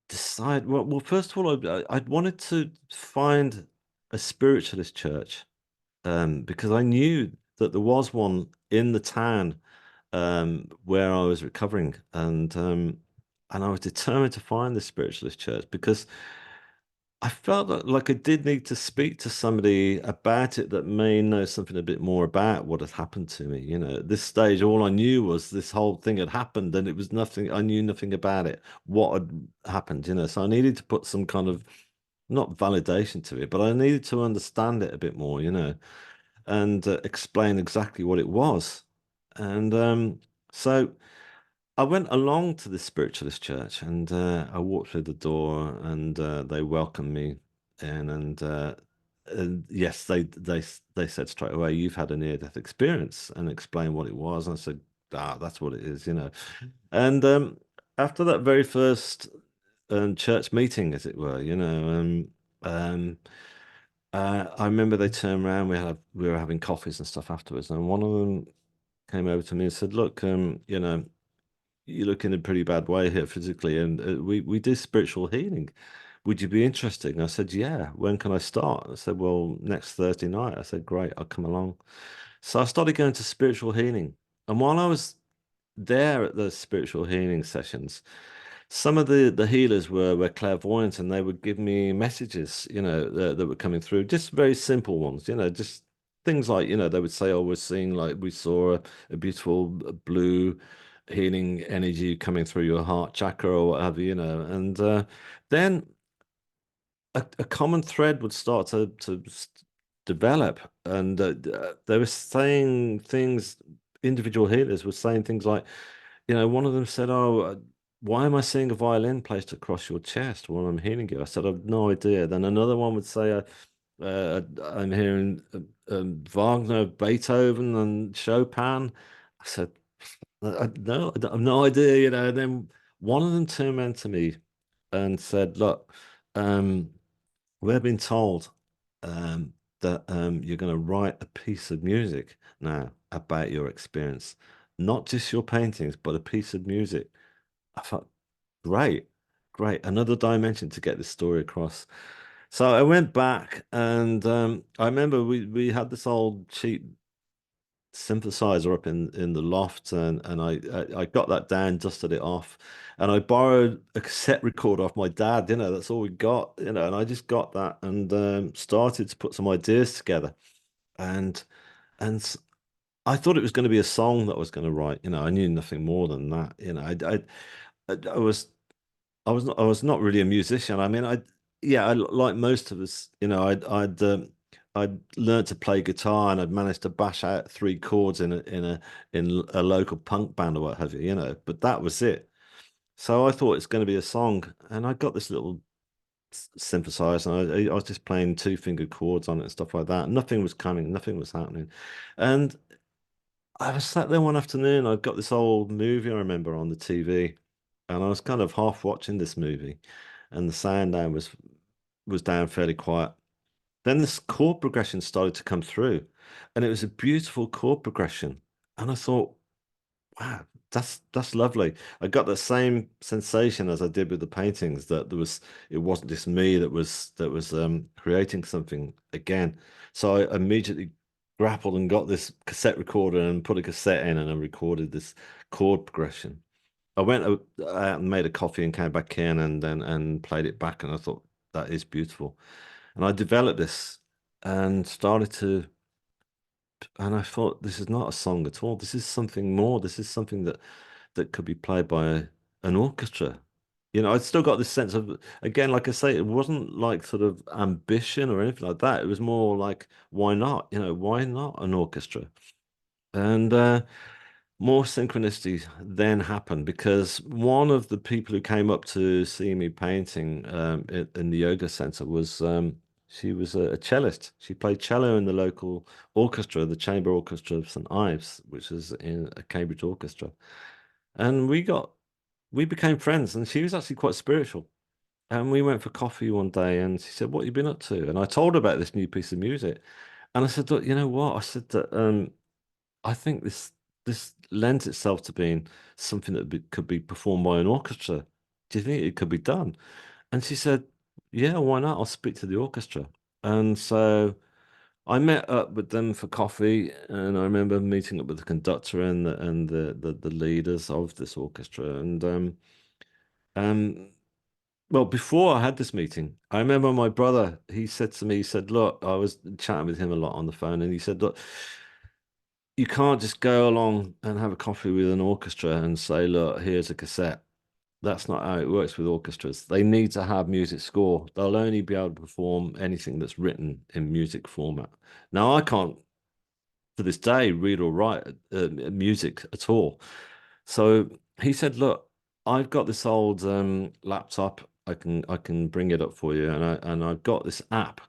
Speaker 2: decide. Well, first of all, I'd wanted to find a spiritualist church, because I knew that there was one in the town where I was recovering, and I was determined to find the spiritualist church because I felt that, like, I did need to speak to somebody about it that may know something a bit more about what had happened to me. At this stage, all I knew was this whole thing had happened, and it was nothing. I knew nothing about it, what had happened. So I needed to put some kind of, not validation to it, but I needed to understand it a bit more. And explain exactly what it was. And so I went along to the spiritualist church, and I walked through the door, and they welcomed me in, and yes, they said straight away, "You've had a near-death experience," and explained what it was. And I said, "Ah, that's what it is." And after that very first church meeting, as it were, um, I remember they turned around. We were having coffees and stuff afterwards, and one of them came over to me and said, "Look, you look in a pretty bad way here physically, and we do spiritual healing. Would you be interested?" And I said, "Yeah. When can I start?" I said, "Well, next Thursday night." I said, "Great, I'll come along." So I started going to spiritual healing, and while I was there at the spiritual healing sessions, some of the healers were clairvoyant, and they would give me messages, that were coming through, just very simple ones, just things like, they would say, "Oh, we're seeing, like, we saw a beautiful blue healing energy coming through your heart chakra," or what have you, and then a common thread would start to develop, and they were saying things. Individual healers were saying things like, one of them said, "Oh, why am I seeing a violin placed across your chest while I'm healing you?" I said, "I've no idea." Then another one would say, "I'm hearing Wagner, Beethoven, and Chopin." I said, No, I have no idea." And then one of them turned around to me and said, "Look, um, we've been told that you're going to write a piece of music now about your experience, not just your paintings, but a piece of music." I thought, great, great, another dimension to get this story across. So I went back, and I remember we had this old cheap synthesizer up in the loft, and I got that down, dusted it off, and I borrowed a cassette recorder off my dad. That's all we got. And I just got that, and started to put some ideas together, and and s- I thought it was going to be a song that I was going to write. I knew nothing more than that. I was not really a musician. I mean, like most of us, I'd learned to play guitar, and I'd managed to bash out three chords in a local punk band or what have you, but that was it. So I thought it's going to be a song, and I got this little synthesizer, and I was just playing two-fingered chords on it and stuff like that. Nothing was coming, nothing was happening. And I was sat there one afternoon. I got this old movie I remember on the TV, and I was kind of half watching this movie, and the sound down was down fairly quiet. Then this chord progression started to come through, and it was a beautiful chord progression. And I thought, wow, that's lovely. I got the same sensation as I did with the paintings, that it wasn't just me that was creating something again. So I immediately grappled and got this cassette recorder and put a cassette in and I recorded this chord progression. I went out and made a coffee and came back in and then and played it back and I thought that is beautiful. And I developed this and started to and I thought this is not a song at all. This is something more. This is something that could be played by an orchestra. I still got this sense of, again, like I say, it wasn't like sort of ambition or anything like that. It was more like, why not? Why not an orchestra? And more synchronicity then happened because one of the people who came up to see me painting in the yoga center was she was a cellist. She played cello in the local orchestra, the chamber orchestra of St. Ives, which is in a Cambridge orchestra. And we became friends, and she was actually quite spiritual. And we went for coffee one day, and she said, "What have you been up to?" And I told her about this new piece of music, and I said, "Look, you know what?" I said that I think this lends itself to being something that could be performed by an orchestra. Do you think it could be done? And she said, "Yeah, why not? I'll speak to the orchestra." And so I met up with them for coffee, and I remember meeting up with the conductor and the leaders of this orchestra. And um, well, before I had this meeting, I remember my brother. He said to me, he said, "Look, I was chatting with him a lot on the phone, and he said, look, you can't just go along and have a coffee with an orchestra and say, look, here's a cassette. That's not how it works with orchestras. They need to have music score. They'll only be able to perform anything that's written in music format. Now, I can't, to this day, read or write music at all. So he said, look, I've got this old laptop. I can bring it up for you, and I've got this app.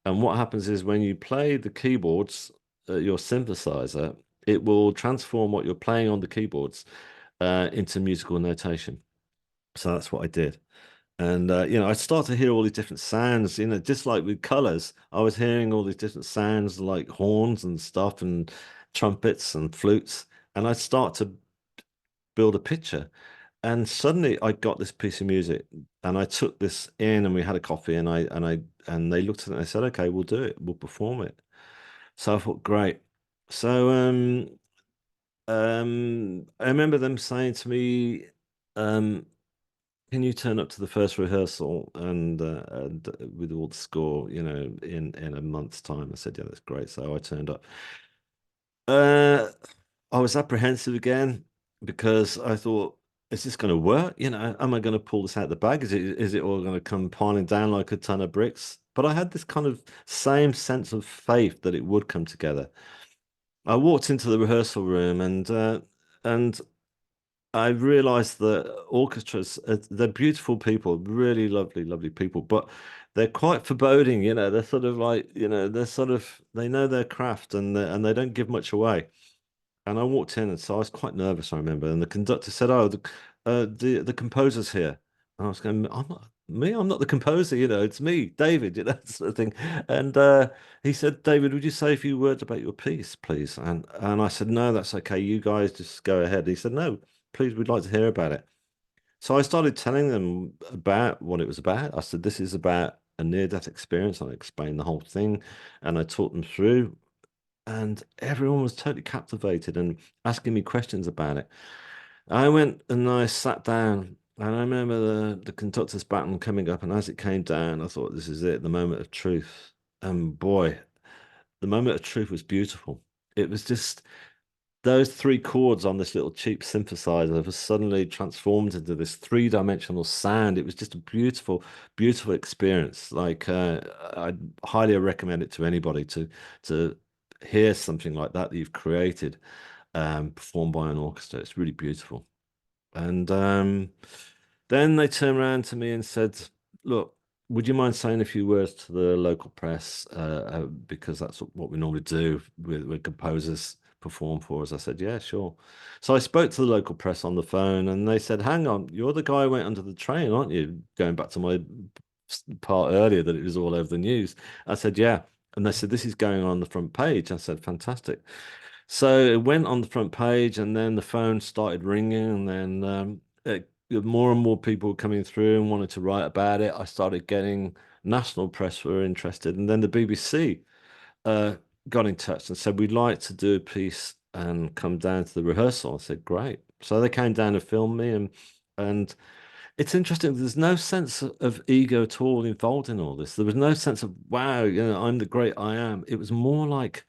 Speaker 2: And what happens is when you play the keyboards, your synthesizer, it will transform what you're playing on the keyboards into musical notation. So that's what I did. And I start to hear all these different sounds, just like with colors, I was hearing all these different sounds like horns and stuff and trumpets and flutes. And I start to build a picture. And suddenly I got this piece of music and I took this in and we had a coffee and they looked at it and they said, okay, we'll do it. We'll perform it. So I thought, great. So I remember them saying to me, um, can you turn up to the first rehearsal and with all the score, in a month's time? I said, yeah, that's great. So I turned up. Uh, I was apprehensive again because I thought, is this going to work? Am I going to pull this out the bag? Is it all going to come piling down like a ton of bricks? But I had this kind of same sense of faith that it would come together. I walked into the rehearsal room and I realized that orchestras, they're beautiful people, really lovely, lovely people, but they're quite foreboding, they're sort of like, they know their craft and they don't give much away. And I walked in, and so I was quite nervous, I remember. And the conductor said, "Oh, the composer's here." And I was going, "I'm not me. I'm not the composer. It's me, David. Sort of thing." And he said, "David, would you say a few words about your piece, please?" And I said, "No, that's okay. You guys just go ahead." He said, "No, please, we'd like to hear about it." So I started telling them about what it was about. I said, "This is about a near-death experience." I explained the whole thing, and I talked them through and everyone was totally captivated and asking me questions about it. I went and I sat down, and I remember the conductor's baton coming up, and as it came down, I thought, this is it, the moment of truth. And boy, the moment of truth was beautiful. It was just those three chords on this little cheap synthesizer was suddenly transformed into this three-dimensional sound. It was just a beautiful, beautiful experience. Like I'd highly recommend it to anybody to hear something like that you've created performed by an orchestra. It's really beautiful. And then they turned around to me and said, "Look, would you mind saying a few words to the local press? Because that's what we normally do with composers perform for us." I said, "Yeah, sure." So I spoke to the local press on the phone, and they said, "Hang on, you're the guy who went under the train, aren't you?" Going back to my part earlier that it was all over the news. I said, "Yeah." And they said, "This is going on the front page." I said, "Fantastic." So it went on the front page, and then the phone started ringing, and then more and more people were coming through and wanted to write about it. I started getting national press were interested, and then the BBC. got in touch and said, we'd like to do a piece and come down to the rehearsal. I said, great. So they came down and filmed me, and it's interesting. There's no sense of ego at all involved in all this. There was no sense of, wow, I'm the great I am. It was more like,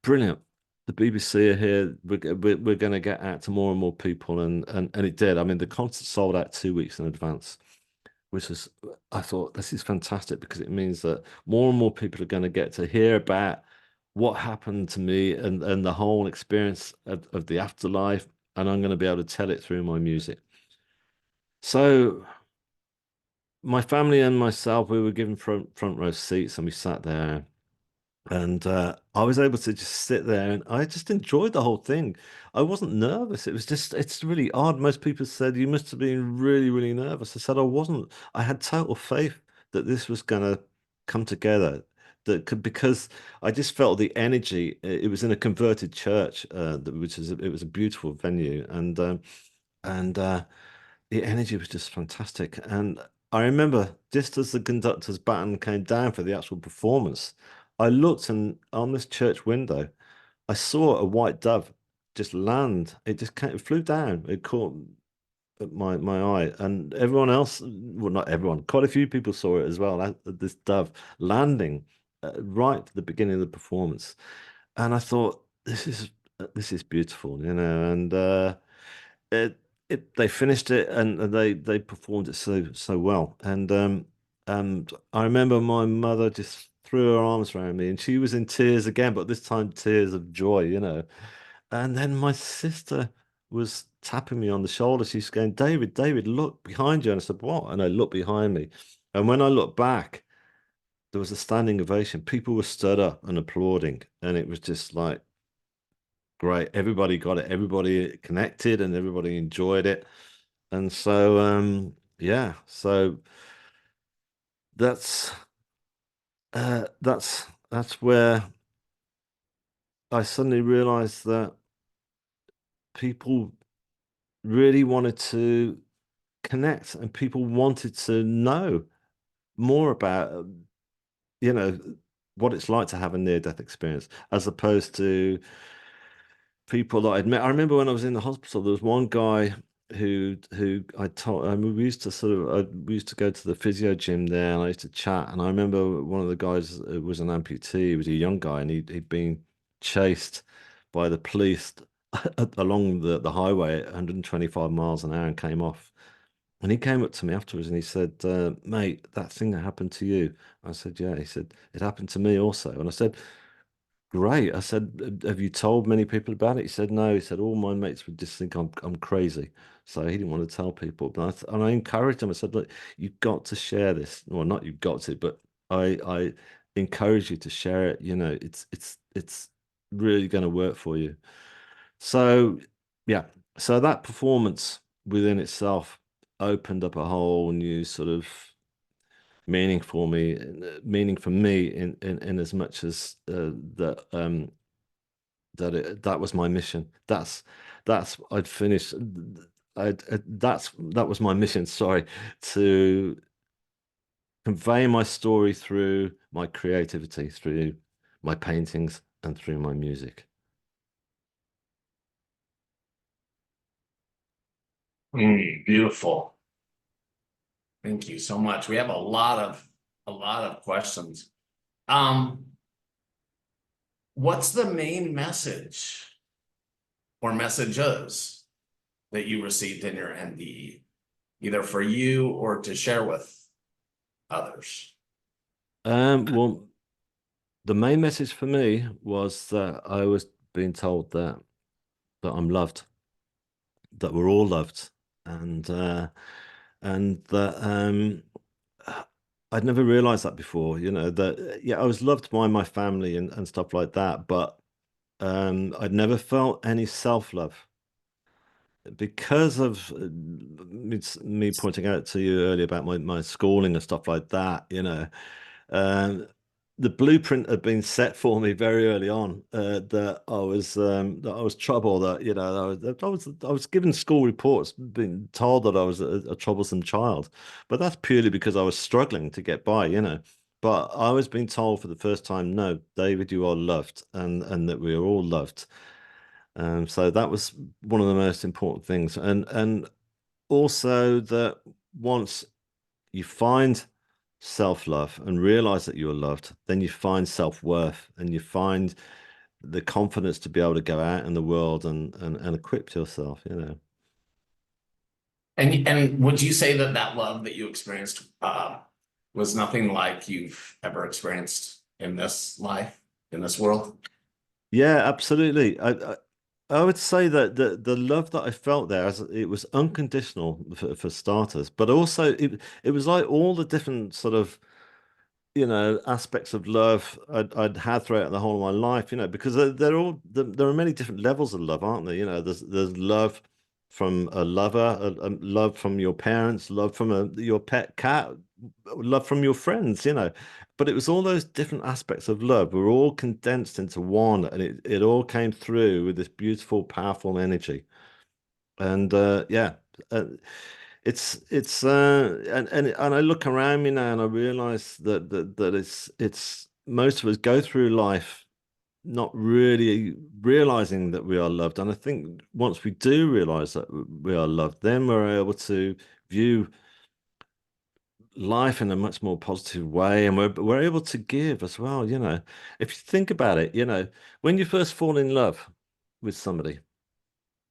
Speaker 2: brilliant. The BBC are here. We're going to get out to more and more people, and it did. I mean, the concert sold out 2 weeks in advance, which is, I thought, this is fantastic because it means that more and more people are going to get to hear about what happened to me and the whole experience of the afterlife, and I'm going to be able to tell it through my music. So my family and myself, we were given front row seats, and we sat there. And I was able to just sit there and I just enjoyed the whole thing. I wasn't nervous. It was just, it's really odd. Most people said, you must have been really, really nervous. I said, I wasn't. I had total faith that this was going to come together. Because I just felt the energy. It was in a converted church, which is, it was a beautiful venue. And the energy was just fantastic. And I remember just as the conductor's baton came down for the actual performance, I looked, and on this church window, I saw a white dove just land. It just came, it flew down. It caught my eye, and everyone else, well, not everyone, quite a few people saw it as well. This dove landing right at the beginning of the performance, and I thought, this is beautiful, and it they finished it, and they performed it so well. And I remember my mother just threw her arms around me, and she was in tears again, but this time tears of joy. And then my sister was tapping me on the shoulder. She's going, David, David, look behind you. And I said, what? And I looked behind me. And when I looked back, there was a standing ovation. People were stood up and applauding. And it was just like, great. Everybody got it. Everybody connected and everybody enjoyed it. And so, yeah, so that's that's where I suddenly realized that people really wanted to connect and people wanted to know more about, you know, what it's like to have a near-death experience, as opposed to people that I'd met. I remember when I was in the hospital, there was one guy who I told. I mean, we used to we used to go to the physio gym there, and I used to chat. And I remember one of the guys was an amputee. He was a young guy, and he'd been chased by the police along the highway at 125 miles an hour and came off. And he came up to me afterwards and he said, mate, that thing that happened to you. I said, yeah. He said, it happened to me also. And I said, great. I said, have you told many people about it? He said, no. He said, all my mates would just think I'm crazy. So he didn't want to tell people. And I encouraged him. I said, look, you've got to share this. Well, not you've got to, but I encourage you to share it. It's really going to work for you. So yeah. So that performance within itself opened up a whole new sort of meaning for me in as much as that was my mission. That's I'd finished. That was my mission. Sorry, to convey my story through my creativity, through my paintings, and through my music.
Speaker 1: Beautiful. Thank you so much. We have a lot of questions. Um, what's the main message or messages that you received in your NDE, either for you or to share with others?
Speaker 2: Well, the main message for me was that I was being told that I'm loved, that we're all loved, and that I'd never realized that before. That yeah, I was loved by my family and stuff like that, but I'd never felt any self-love because of me pointing out to you earlier about my schooling and stuff like that. Um, the blueprint had been set for me very early on, that I was trouble, that I was given school reports being told that I was a troublesome child, but that's purely because I was struggling to get by. but I was being told for the first time, no, David, you are loved, and that we are all loved. So that was one of the most important things, and also that once you find self-love and realize that you are loved, then you find self-worth, and you find the confidence to be able to go out in the world and equip yourself, you know.
Speaker 1: And would you say that that love that you experienced was nothing like you've ever experienced in this life, in this world?
Speaker 2: Yeah, absolutely. I would say that the love that I felt there, as it was unconditional for starters, but also it was like all the different sort of, you know, aspects of love I'd had throughout the whole of my life, you know, because they're all there are many different levels of love, aren't there? You know, there's love from a lover, love from your parents, love from your pet cat, love from your friends, you know. But it was all those different aspects of love were all condensed into one, and it all came through with this beautiful, powerful energy. And yeah, uh, and I look around me now and I realize that it's most of us go through life not really realizing that we are loved. And I think once we do realize that we are loved, then we're able to view life in a much more positive way, and we're able to give as well, you know. If you think about it, you know, when you first fall in love with somebody,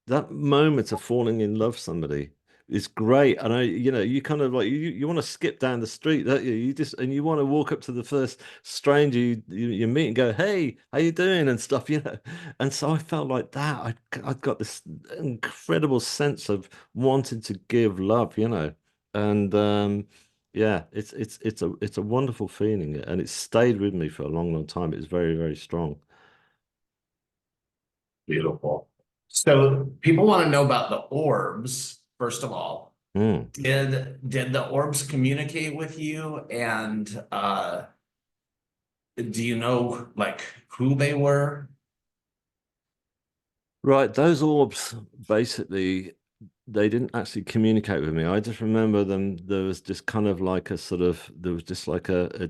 Speaker 2: that moment of falling in love with somebody is great. And you know, you kind of like you want to skip down the street, don't you? You just and you want to walk up to the first stranger you meet and go, "Hey, how you doing?" and stuff, you know. And so I felt like that. I got this incredible sense of wanting to give love, you know. And yeah, it's a wonderful feeling, and it's stayed with me for a long, long time. It's very, very strong.
Speaker 1: Beautiful. So people want to know about the orbs, first of all.
Speaker 2: Mm.
Speaker 1: Did the orbs communicate with you? And do you know like who they were?
Speaker 2: Right, those orbs basically they didn't actually communicate with me. I just remember them. There was just kind of like a sort of there was just like a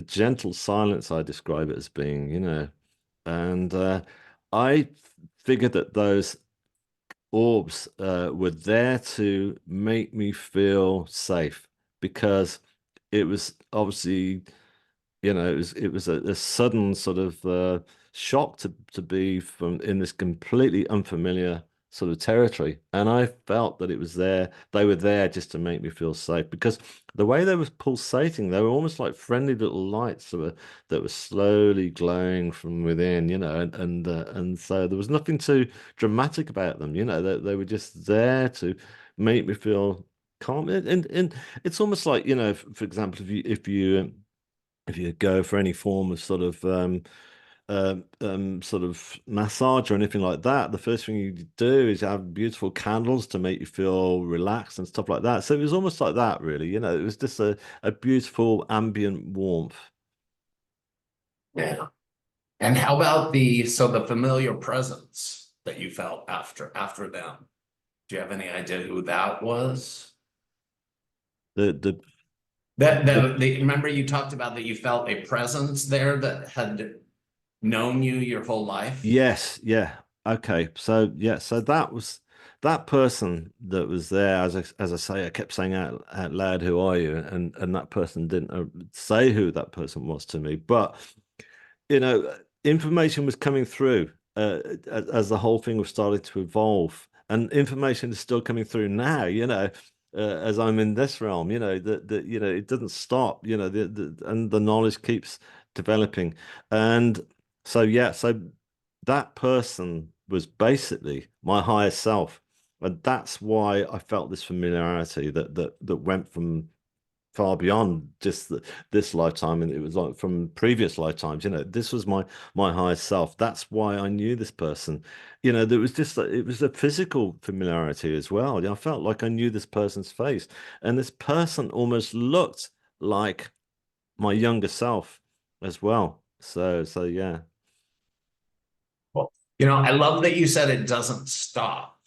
Speaker 2: gentle silence. I describe it as being, you know, and I figured that those orbs were there to make me feel safe because it was obviously, you know, it was a sudden sort of shock to be from in this completely unfamiliar sort of territory, and I felt that it was there. They were there just to make me feel safe because the way they was pulsating, they were almost like friendly little lights that were slowly glowing from within, you know, and so there was nothing too dramatic about them, you know. They were just there to make me feel calm, and it's almost like, you know, for example, if you go for any form of sort of massage or anything like that, the first thing you do is have beautiful candles to make you feel relaxed and stuff like that. So it was almost like that, really. You know, it was just a beautiful ambient warmth.
Speaker 1: Yeah. And how about the familiar presence that you felt after them? Do you have any idea who that was?
Speaker 2: The the
Speaker 1: Remember you talked about that you felt a presence there that had known you your whole life?
Speaker 2: Yes, yeah. Okay. So yeah, so that was that person that was there, as I say, I kept saying out loud, "Who are you?" And that person didn't say who that person was to me, but you know, information was coming through as the whole thing was starting to evolve, and information is still coming through now. You know, as I'm in this realm, you know that you know it doesn't stop. You know, and the knowledge keeps developing, and so yeah, so that person was basically my higher self, and that's why I felt this familiarity that went from far beyond just this lifetime, and it was like from previous lifetimes. You know, this was my higher self. That's why I knew this person. You know, there was just it was a physical familiarity as well. You know, I felt like I knew this person's face, and this person almost looked like my younger self as well. So yeah.
Speaker 1: Well, I love that you said it doesn't stop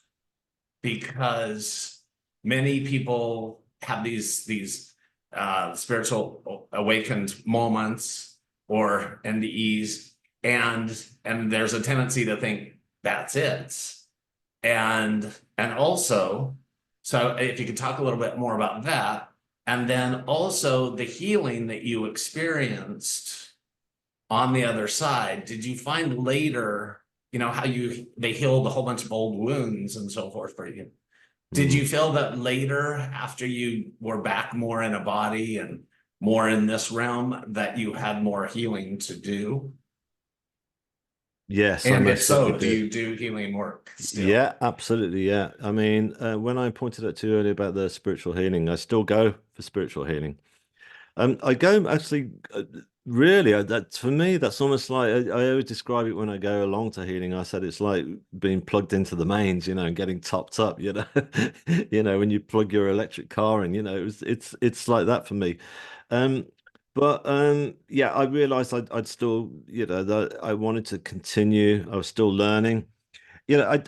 Speaker 1: because many people have these spiritual awakened moments or NDEs, and there's a tendency to think that's it. And also, so if you could talk a little bit more about that, and then also the healing that you experienced on the other side, did you find later, how they healed a whole bunch of old wounds and so forth for you? Did
Speaker 2: Mm.
Speaker 1: you feel that later, after you were back more in a body and more in this realm, that you had more healing to do?
Speaker 2: Yes, I
Speaker 1: And if
Speaker 2: most certainly
Speaker 1: so, do
Speaker 2: did.
Speaker 1: you do healing work still?
Speaker 2: Yeah, absolutely. Yeah. I mean, when I pointed out to you earlier about the spiritual healing, I still go for spiritual healing. I go actually, really, that for me, that's almost like I always describe it when I go along to healing. I said it's like being plugged into the mains, and getting topped up, when you plug your electric car in, it's like that for me. Um, but yeah, I realized I'd still, that I wanted to continue. I was still learning. I,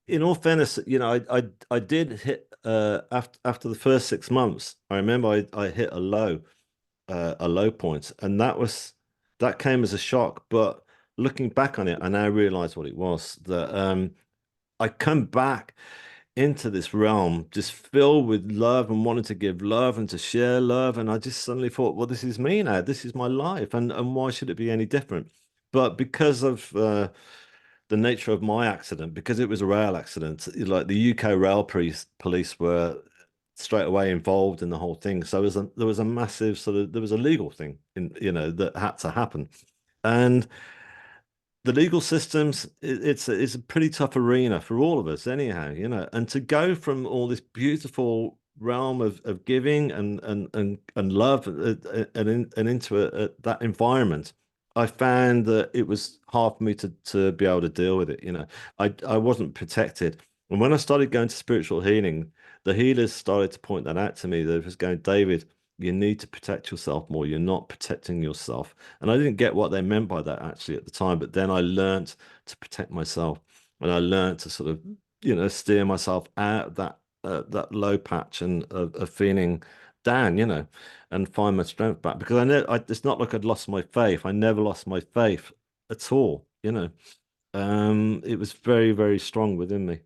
Speaker 2: in all fairness, I did hit after the first 6 months. I remember I hit a low point, and that came as a shock. But looking back on it, I now realize what it was that I come back into this realm just filled with love and wanting to give love and to share love, and I just suddenly thought, well, this is me now. This is my life, and why should it be any different? But because of the nature of my accident, because it was a rail accident, like the UK rail police were straight away involved in the whole thing. So there was a massive there was a legal thing that had to happen. And the legal systems, it's a pretty tough arena for all of us anyhow, and to go from all this beautiful realm of giving and love and into that environment, I found that it was hard for me to be able to deal with it. I wasn't protected. And when I started going to spiritual healing, the healers started to point that out to me. They was going, David, you need to protect yourself more. You're not protecting yourself. And I didn't get what they meant by that actually at the time, but then I learned to protect myself, and I learned to sort of, steer myself out of that low patch and of feeling down, and find my strength back. Because it's not like I'd lost my faith. I never lost my faith at all. It was very, very strong within me.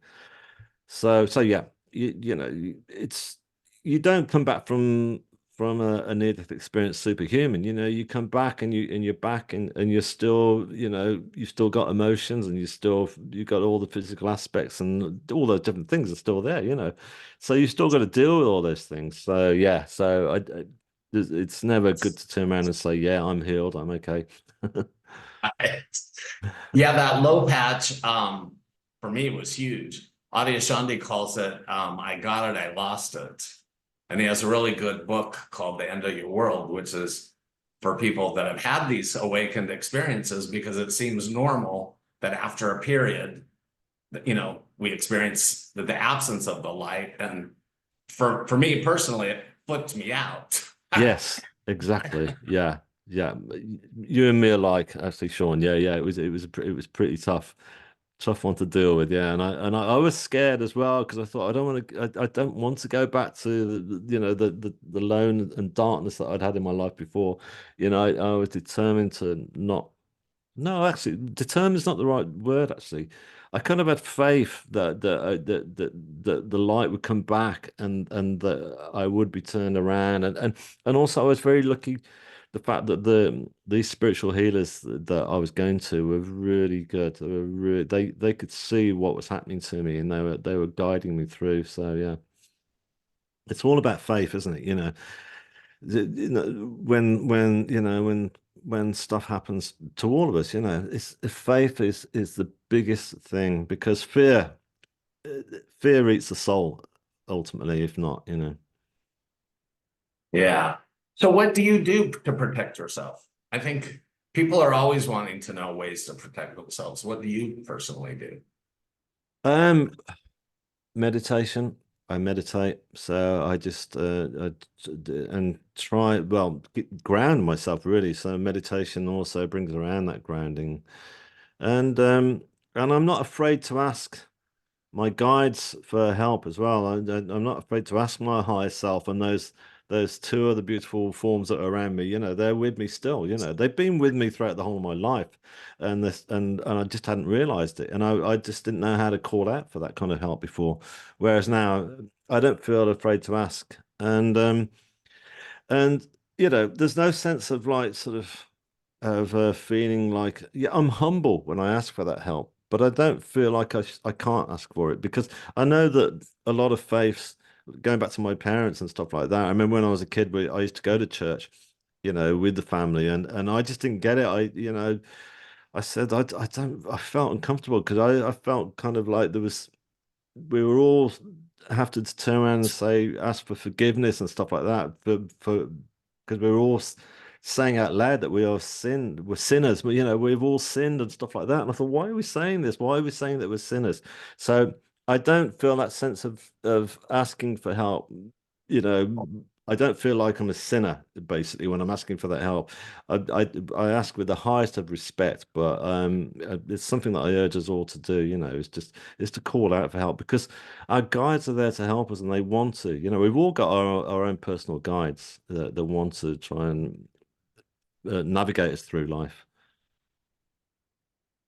Speaker 2: So yeah, it's you don't come back from a near-death experience superhuman. You come back and you're back and you're still, you've still got emotions and you've got all the physical aspects and all those different things are still there. So you still got to deal with all those things. So yeah, so it's never good to turn around and say, yeah, I'm healed, I'm okay.
Speaker 1: Yeah, that low patch for me was huge. Adi Ashandi calls it I got it, I lost it. And he has a really good book called The End of Your World, which is for people that have had these awakened experiences, because it seems normal that after a period, we experience the absence of the light. And for me personally, it flipped me out.
Speaker 2: Yes, exactly. Yeah, yeah. You and me alike, actually, Sean. Yeah, yeah. It was pretty tough one to deal with. Yeah, and I was scared as well because I thought I don't want to go back to the lone and darkness that I'd had in my life before. I was determined to not. No, actually, determined is not the right word. Actually, I kind of had faith that the light would come back and that I would be turned around, and also I was very lucky. The fact that these spiritual healers that I was going to were really good. They could see what was happening to me, and they were guiding me through. So yeah, it's all about faith, isn't it? When stuff happens to all of us, it's faith is the biggest thing because uh, fear eats the soul ultimately, if not.
Speaker 1: Yeah. So what do you do to protect yourself? I think people are always wanting to know ways to protect themselves. What do you personally do?
Speaker 2: Um, meditation. I meditate, so I just and try ground myself really. So meditation also brings around that grounding, and um, and I'm not afraid to ask my guides for help as well. I'm not afraid to ask my higher self and those two other beautiful forms that are around me, they're with me still. They've been with me throughout the whole of my life, and I just hadn't realized it, and I just didn't know how to call out for that kind of help before. Whereas now I don't feel afraid to ask, and there's no sense of like sort of feeling like, yeah, I'm humble when I ask for that help, but I don't feel like I can't ask for it, because I know that a lot of faiths, going back to my parents and stuff like that. I remember when I was a kid, I used to go to church, with the family, and I just didn't get it. I said I don't. I felt uncomfortable because I felt kind of like we were all have to turn around and say, ask for forgiveness and stuff like that, for because we were all saying out loud that we're sinners, but we've all sinned and stuff like that. And I thought, why are we saying this? Why are we saying that we're sinners? So I don't feel that sense of asking for help. you know I don't feel like I'm a sinner basically when I'm asking for that help. I ask with the highest of respect, but it's something that I urge us all to do. Is to call out for help, because our guides are there to help us, and they want to. We've all got our own personal guides that want to try and navigate us through life.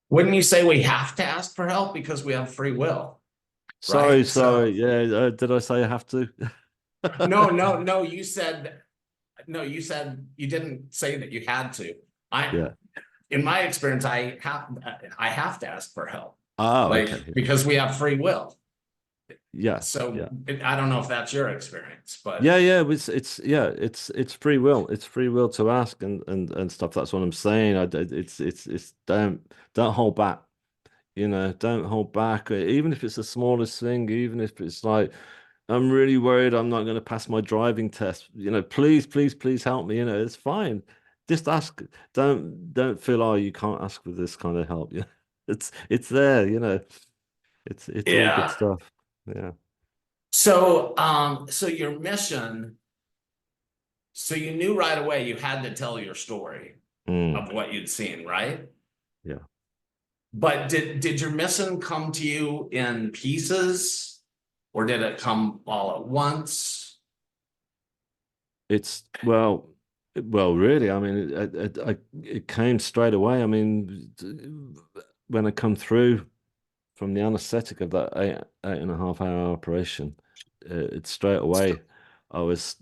Speaker 1: Wouldn't you say we have to ask for help because we have free will,
Speaker 2: Sorry,
Speaker 1: right?
Speaker 2: sorry.
Speaker 1: So
Speaker 2: Yeah, did I say I have to?
Speaker 1: no, no, no, you said no, you said you didn't say that you had to. I
Speaker 2: Yeah.
Speaker 1: In my experience, I have to ask for help,
Speaker 2: Oh, okay.
Speaker 1: like because we have free will.
Speaker 2: Yeah.
Speaker 1: So
Speaker 2: Yeah.
Speaker 1: I don't know if that's your experience,
Speaker 2: Yeah,
Speaker 1: but
Speaker 2: yeah, it's free will. It's free will to ask and stuff. That's what I'm saying. It's don't hold back. Don't hold back. Even if it's the smallest thing, even if it's like, I'm really worried I'm not going to pass my driving test. Please, please, please help me. It's fine. Just ask. Don't feel, oh, you can't ask for this kind of help. Yeah, it's there. It's all good
Speaker 1: yeah.
Speaker 2: stuff. Yeah.
Speaker 1: So your mission, so you knew right away you had to tell your story
Speaker 2: Mm,
Speaker 1: of what you'd seen, right?
Speaker 2: yeah.
Speaker 1: But did your mission come to you in pieces, or did it come all at once?
Speaker 2: It's well, really. I mean, it came straight away. I mean, when I come through from the anesthetic of that 8.5 hour operation, it's straight away. I was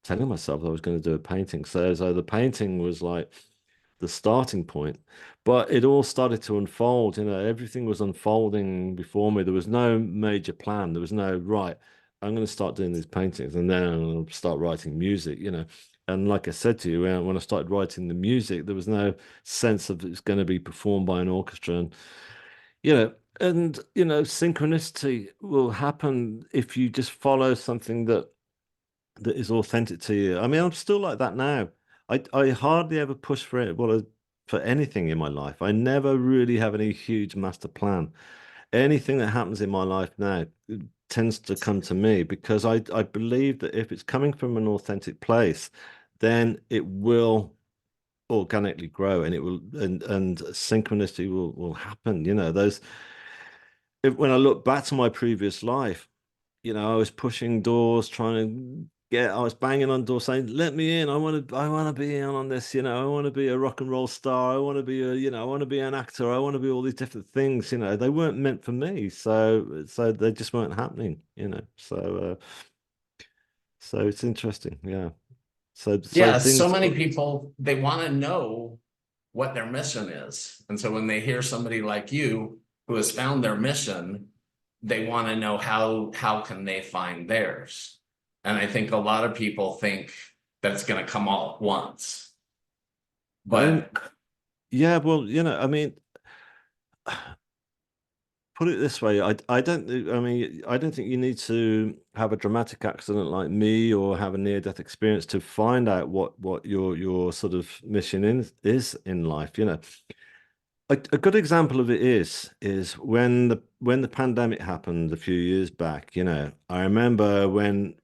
Speaker 2: telling myself I was going to do a painting. So the painting was like the starting point, but it all started to unfold. Everything was unfolding before me. There was no major plan. There was no, right, I'm going to start doing these paintings, and then I'm going to start writing music. And like I said to you, when I started writing the music, there was no sense of it's going to be performed by an orchestra. Synchronicity will happen if you just follow something that is authentic to you. I mean, I'm still like that now. I hardly ever push for it, for anything in my life. I never really have any huge master plan. Anything that happens in my life now tends to come to me, because I believe that if it's coming from an authentic place, then it will organically grow, and it will and synchronicity will happen. When I look back to my previous life, I was pushing doors, I was banging on doors saying, let me in. I want to be in on this. I want to be a rock and roll star. I want to be I want to be an actor. I want to be all these different things. They weren't meant for me. So they just weren't happening. So it's interesting. Yeah. So
Speaker 1: Yeah, so
Speaker 2: things,
Speaker 1: many people, they want to know what their mission is. And so when they hear somebody like you who has found their mission, they want to know how can they find theirs. And I think a lot of people think that it's going to come all at once.
Speaker 2: um,
Speaker 1: But
Speaker 2: yeah, well, I mean, put it this way, I mean, I don't think you need to have a dramatic accident like me or have a near-death experience to find out what your sort of mission is in life. A good example of it is when the pandemic happened a few years back. I remember when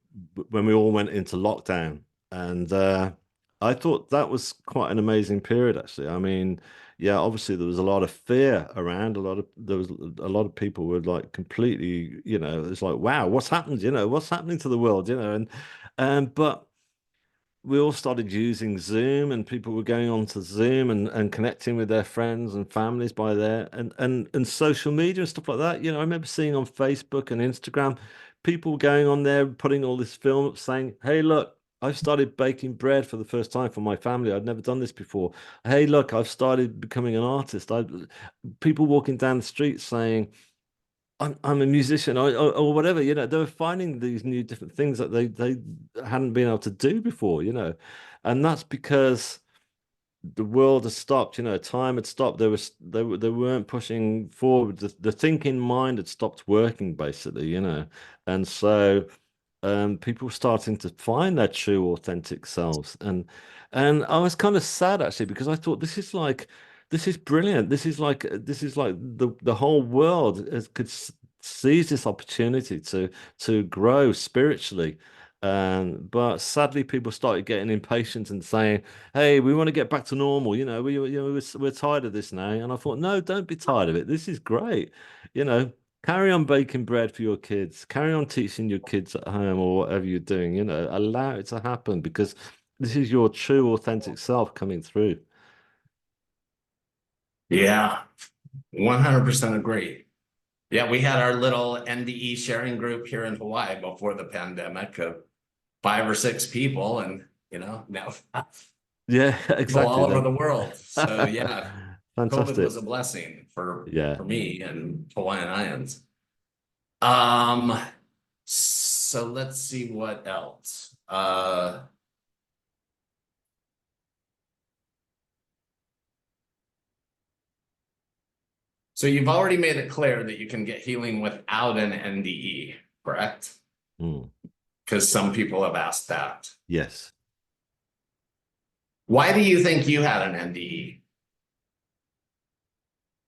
Speaker 2: we all went into lockdown, and I thought that was quite an amazing period, actually. I mean, yeah, obviously there was a lot of fear around. There was a lot of people were like completely, it's like, wow, what's happened? What's happening to the world? But we all started using Zoom, and people were going on to Zoom and connecting with their friends and families by there, and social media and stuff like that. I remember seeing on Facebook and Instagram people going on there putting all this film up saying, "Hey, look, I've started baking bread for the first time for my family. I'd never done this before. Hey, look, I've started becoming an artist." People walking down the street saying, I'm a musician, or whatever. They were finding these new different things that they hadn't been able to do before. And that's because the world has stopped. Time had stopped. They weren't pushing forward. The thinking mind had stopped working, basically. And so people starting to find their true, authentic selves. And I was kind of sad actually because I thought this is brilliant. This is like the whole world could seize this opportunity to grow spiritually. But sadly, people started getting impatient and saying, "Hey, we want to get back to normal. We're tired of this now." And I thought, no, don't be tired of it. This is great. You know, Carry on baking bread for your kids. Carry on teaching your kids at home or whatever you're doing. Allow it to happen because this is your true, authentic self coming through.
Speaker 1: Yeah, 100% agree. Yeah, we had our little NDE sharing group here in Hawaii before the pandemic of 5 or 6 people, and now
Speaker 2: Yeah,
Speaker 1: people
Speaker 2: exactly.
Speaker 1: all over
Speaker 2: Then,
Speaker 1: the world. So yeah, COVID was
Speaker 2: fantastic.
Speaker 1: a blessing for
Speaker 2: Yeah.
Speaker 1: for me and Hawaiian Islands. Um, so let's see what else. So you've already made it clear that you can get healing without an NDE, correct?
Speaker 2: Mm.
Speaker 1: Because some people have asked that.
Speaker 2: Yes.
Speaker 1: Why do you think you had an NDE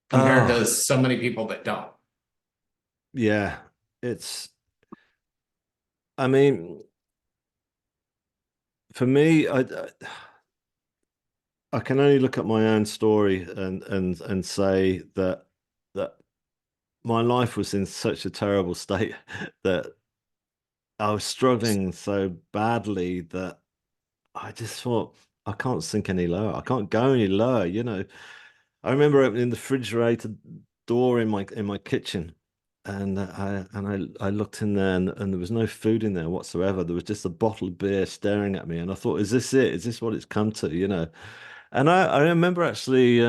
Speaker 1: compared to
Speaker 2: Oh,
Speaker 1: so many people that don't?
Speaker 2: yeah. It's, I mean, for me, I can only look at my own story and say that my life was in such a terrible state that I was struggling so badly that I just thought I can't sink any lower. I can't go any lower. I remember opening the refrigerator door in my kitchen, and I looked in there, and there was no food in there whatsoever. There was just a bottle of beer staring at me, and I thought, "Is this it? Is this what it's come to?" And I remember actually,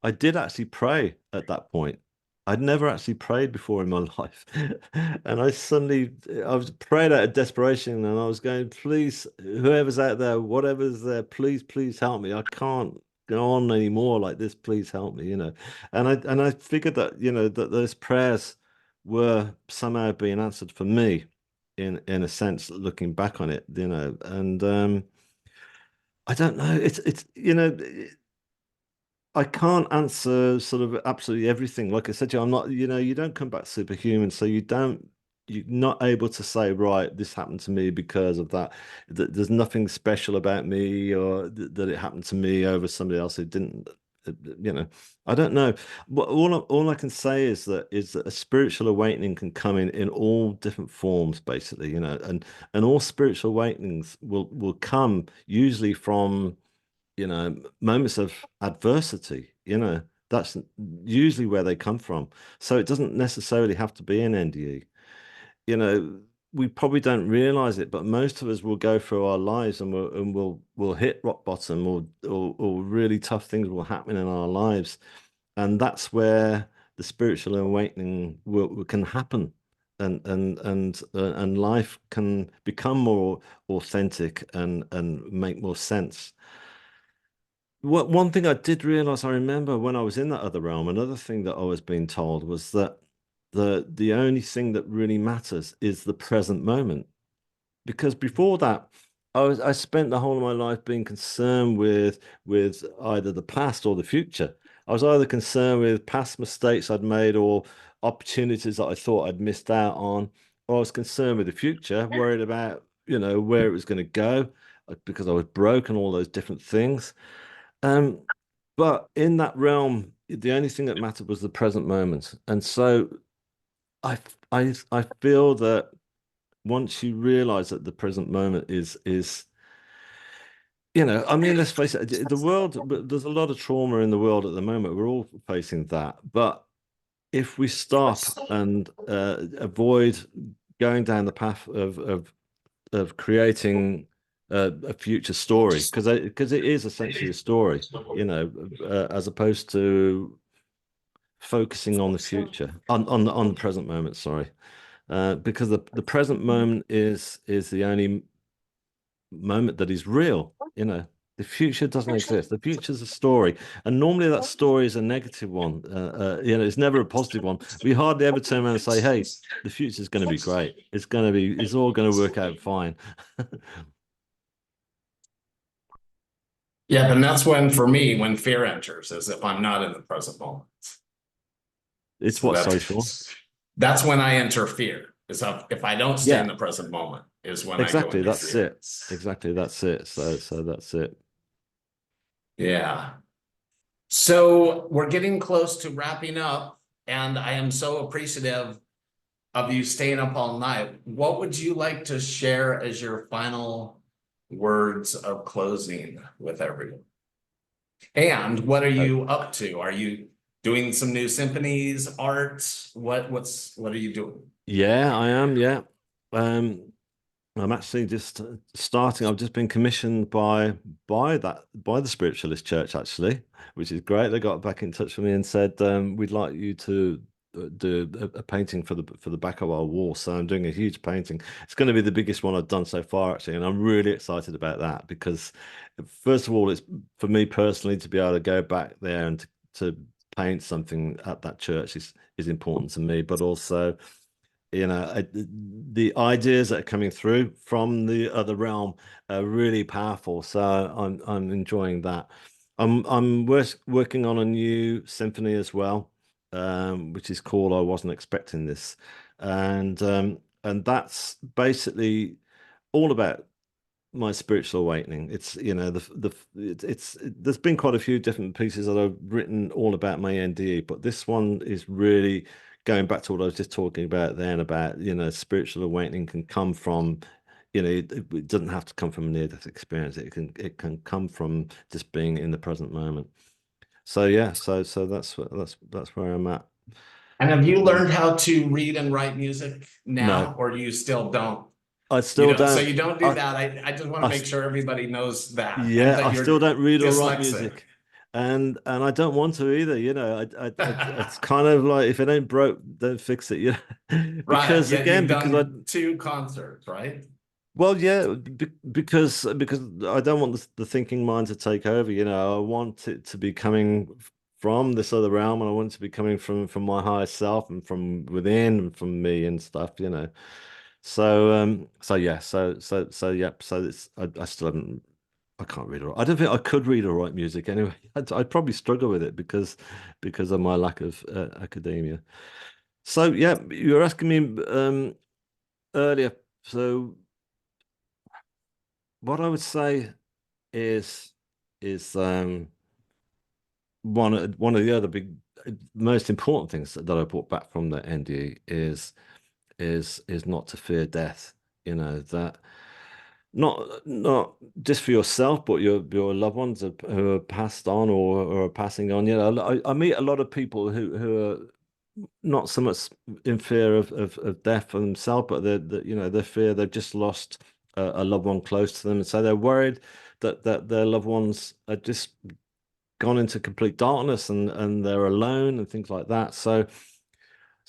Speaker 2: I did actually pray at that point. I'd never actually prayed before in my life. And I was praying out of desperation, and I was going, "Please, whoever's out there, whatever's there, please, please help me. I can't go on anymore like this. Please help me." And I figured that, that those prayers were somehow being answered for me in a sense, looking back on it. And I don't know. It's I can't answer sort of absolutely everything. Like I said, I'm not, you don't come back superhuman, so you're not able to say, right, this happened to me because of that. There's nothing special about me or that it happened to me over somebody else who didn't. uh, You know, I don't know. But all I can say is that a spiritual awakening can come in all different forms, basically. And all spiritual awakenings will come usually from moments of adversity. That's usually where they come from. So it doesn't necessarily have to be an NDE. You know, we probably don't realize it, but most of us will go through our lives and we'll hit rock bottom, or really tough things will happen in our lives, and that's where the spiritual awakening can happen. And life can become more authentic and make more sense. One thing I did realize, I remember when I was in that other realm, another thing that I was being told was that the only thing that really matters is the present moment. Because before that, I spent the whole of my life being concerned with either the past or the future. I was either concerned with past mistakes I'd made or opportunities that I thought I'd missed out on, or I was concerned with the future, worried about, where it was going to go, because I was broke and all those different things. Um, but in that realm, the only thing that mattered was the present moment. And so I feel that once you realize that the present moment is I mean, let's face it, the world, there's a lot of trauma in the world at the moment. We're all facing that. But if we stop and avoid going down the path of creating a future story, because it is essentially a story, as opposed to focusing on the future, on the present moment, sorry. Because the present moment is the only moment that is real. The future doesn't exist. The future's a story, and normally that story is a negative one. It's never a positive one. We hardly ever turn around and say, "Hey, the future's going to be great. It's all going to work out fine."
Speaker 1: Yeah, and that's when, for me, when fear enters, is if I'm not in the present moment.
Speaker 2: It's
Speaker 1: So
Speaker 2: what social.
Speaker 1: that's when I enter fear. Is if I don't stay in
Speaker 2: Yeah,
Speaker 1: the present moment, is when I go
Speaker 2: exactly.
Speaker 1: into
Speaker 2: That's
Speaker 1: fear.
Speaker 2: it. Exactly. That's it. So that's it.
Speaker 1: Yeah. So we're getting close to wrapping up, and I am so appreciative of you staying up all night. What would you like to share as your final words of closing with everyone? And what are
Speaker 2: Uh,
Speaker 1: you up to? Are you doing some new symphonies, art? What are you doing?
Speaker 2: yeah, I am. Yeah. Um, I'm actually just starting. I've just been commissioned by the Spiritualist Church actually, which is great. They got back in touch with me and said we'd like you to do a painting for the back of our wall. So I'm doing a huge painting. It's going to be the biggest one I've done so far actually, and I'm really excited about that because first of all, it's for me personally to be able to go back there and to paint something at that church is important to me, but also the ideas that are coming through from the other realm are really powerful. So I'm enjoying that. I'm working on a new symphony as well, which is called I Wasn't Expecting This, and that's basically all about my spiritual awakening. It's there's been quite a few different pieces that I've written all about my NDE, but this one is really going back to what I was just talking about then about spiritual awakening can come from it doesn't have to come from a near-death experience. It can come from just being in the present moment. So yeah, so that's where I'm at.
Speaker 1: And have you
Speaker 2: Um,
Speaker 1: learned how to read and write music
Speaker 2: no,
Speaker 1: now, or you still don't?
Speaker 2: I still
Speaker 1: So
Speaker 2: don't.
Speaker 1: you don't do
Speaker 2: I,
Speaker 1: that. I just want to
Speaker 2: I
Speaker 1: make sure everybody knows that and
Speaker 2: Yeah,
Speaker 1: that
Speaker 2: I
Speaker 1: you're
Speaker 2: still don't read or write
Speaker 1: dyslexic.
Speaker 2: music, and I don't want to either. It's kind of like if it ain't broke, don't fix it.
Speaker 1: Right.
Speaker 2: Because
Speaker 1: Yet
Speaker 2: again,
Speaker 1: you've
Speaker 2: because I
Speaker 1: done two concerts, right?
Speaker 2: well, yeah, because I don't want the thinking mind to take over. I want it to be coming from this other realm, and I want it to be coming from my higher self and from within and from me and stuff. So yeah, so yeah, so I still haven't. I can't read or I don't think I could read or write music anyway. I'd probably struggle with it because of my lack of academia. So yeah, you were asking me earlier. So what I would say is is one of the other big most important things that I brought back from the NDE is not to fear death. That not just for yourself, but your loved ones who are passed on or are passing on. I meet a lot of people who are not so much in fear of death for themselves, but they fear they've just lost a loved one close to them, and so they're worried that their loved ones are just gone into complete darkness and they're alone and things like that. So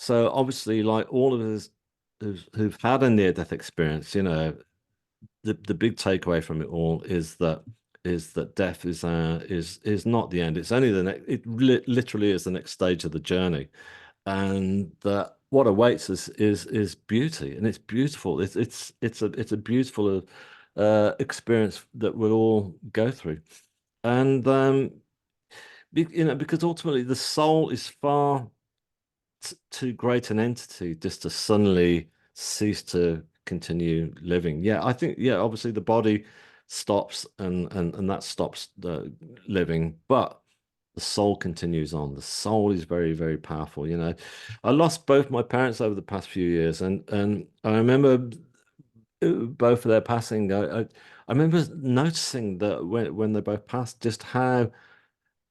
Speaker 2: obviously, like all of us who've had a near-death experience, the big takeaway from it all is that death is not the end. It's only the next. It literally is the next stage of the journey, and that what awaits us is beauty, and it's beautiful. It's a beautiful experience that we'll all go through, and because ultimately the soul is far too great an entity just to suddenly cease to continue living. Yeah, I think obviously the body stops and that stops living, but the soul continues on. The soul is very, very powerful. I lost both my parents over the past few years, and I remember both of their passing, I remember noticing that when they both passed, just how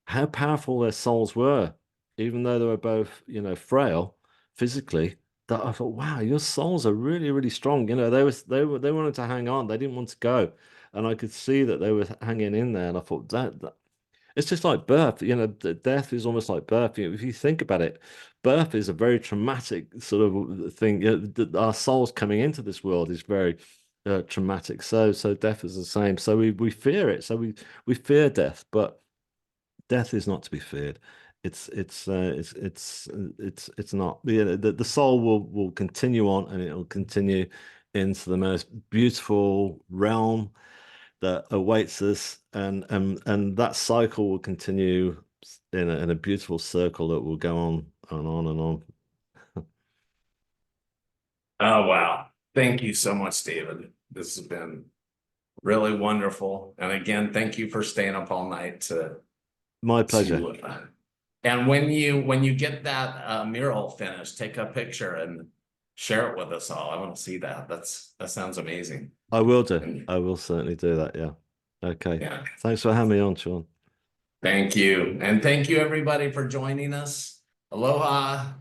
Speaker 2: powerful their souls were, even though they were both, frail physically. That I thought, wow, your souls are really, really strong. They wanted to hang on. They didn't want to go, and I could see that they were hanging in there. And I thought that it's just like birth. Death is almost like birth. If you think about it, birth is a very traumatic sort of thing. Our souls coming into this world is very traumatic. So death is the same. So we fear it. So we fear death, but death is not to be feared. It's not. The soul will continue on, and it will continue into the most beautiful realm that awaits us, and that cycle will continue in a beautiful circle that will go on and on and on.
Speaker 1: Oh, wow. Thank you so much, David. This has been really wonderful. And again, thank you for staying up all night
Speaker 2: My pleasure.
Speaker 1: to and when you get that mural finished, take a picture and share it with us all. I want to see that. That sounds amazing.
Speaker 2: I will do.
Speaker 1: And
Speaker 2: I will certainly do that. Yeah. Okay.
Speaker 1: yeah,
Speaker 2: Thanks for having me on, Sean.
Speaker 1: thank you. And thank you everybody for joining us. Aloha.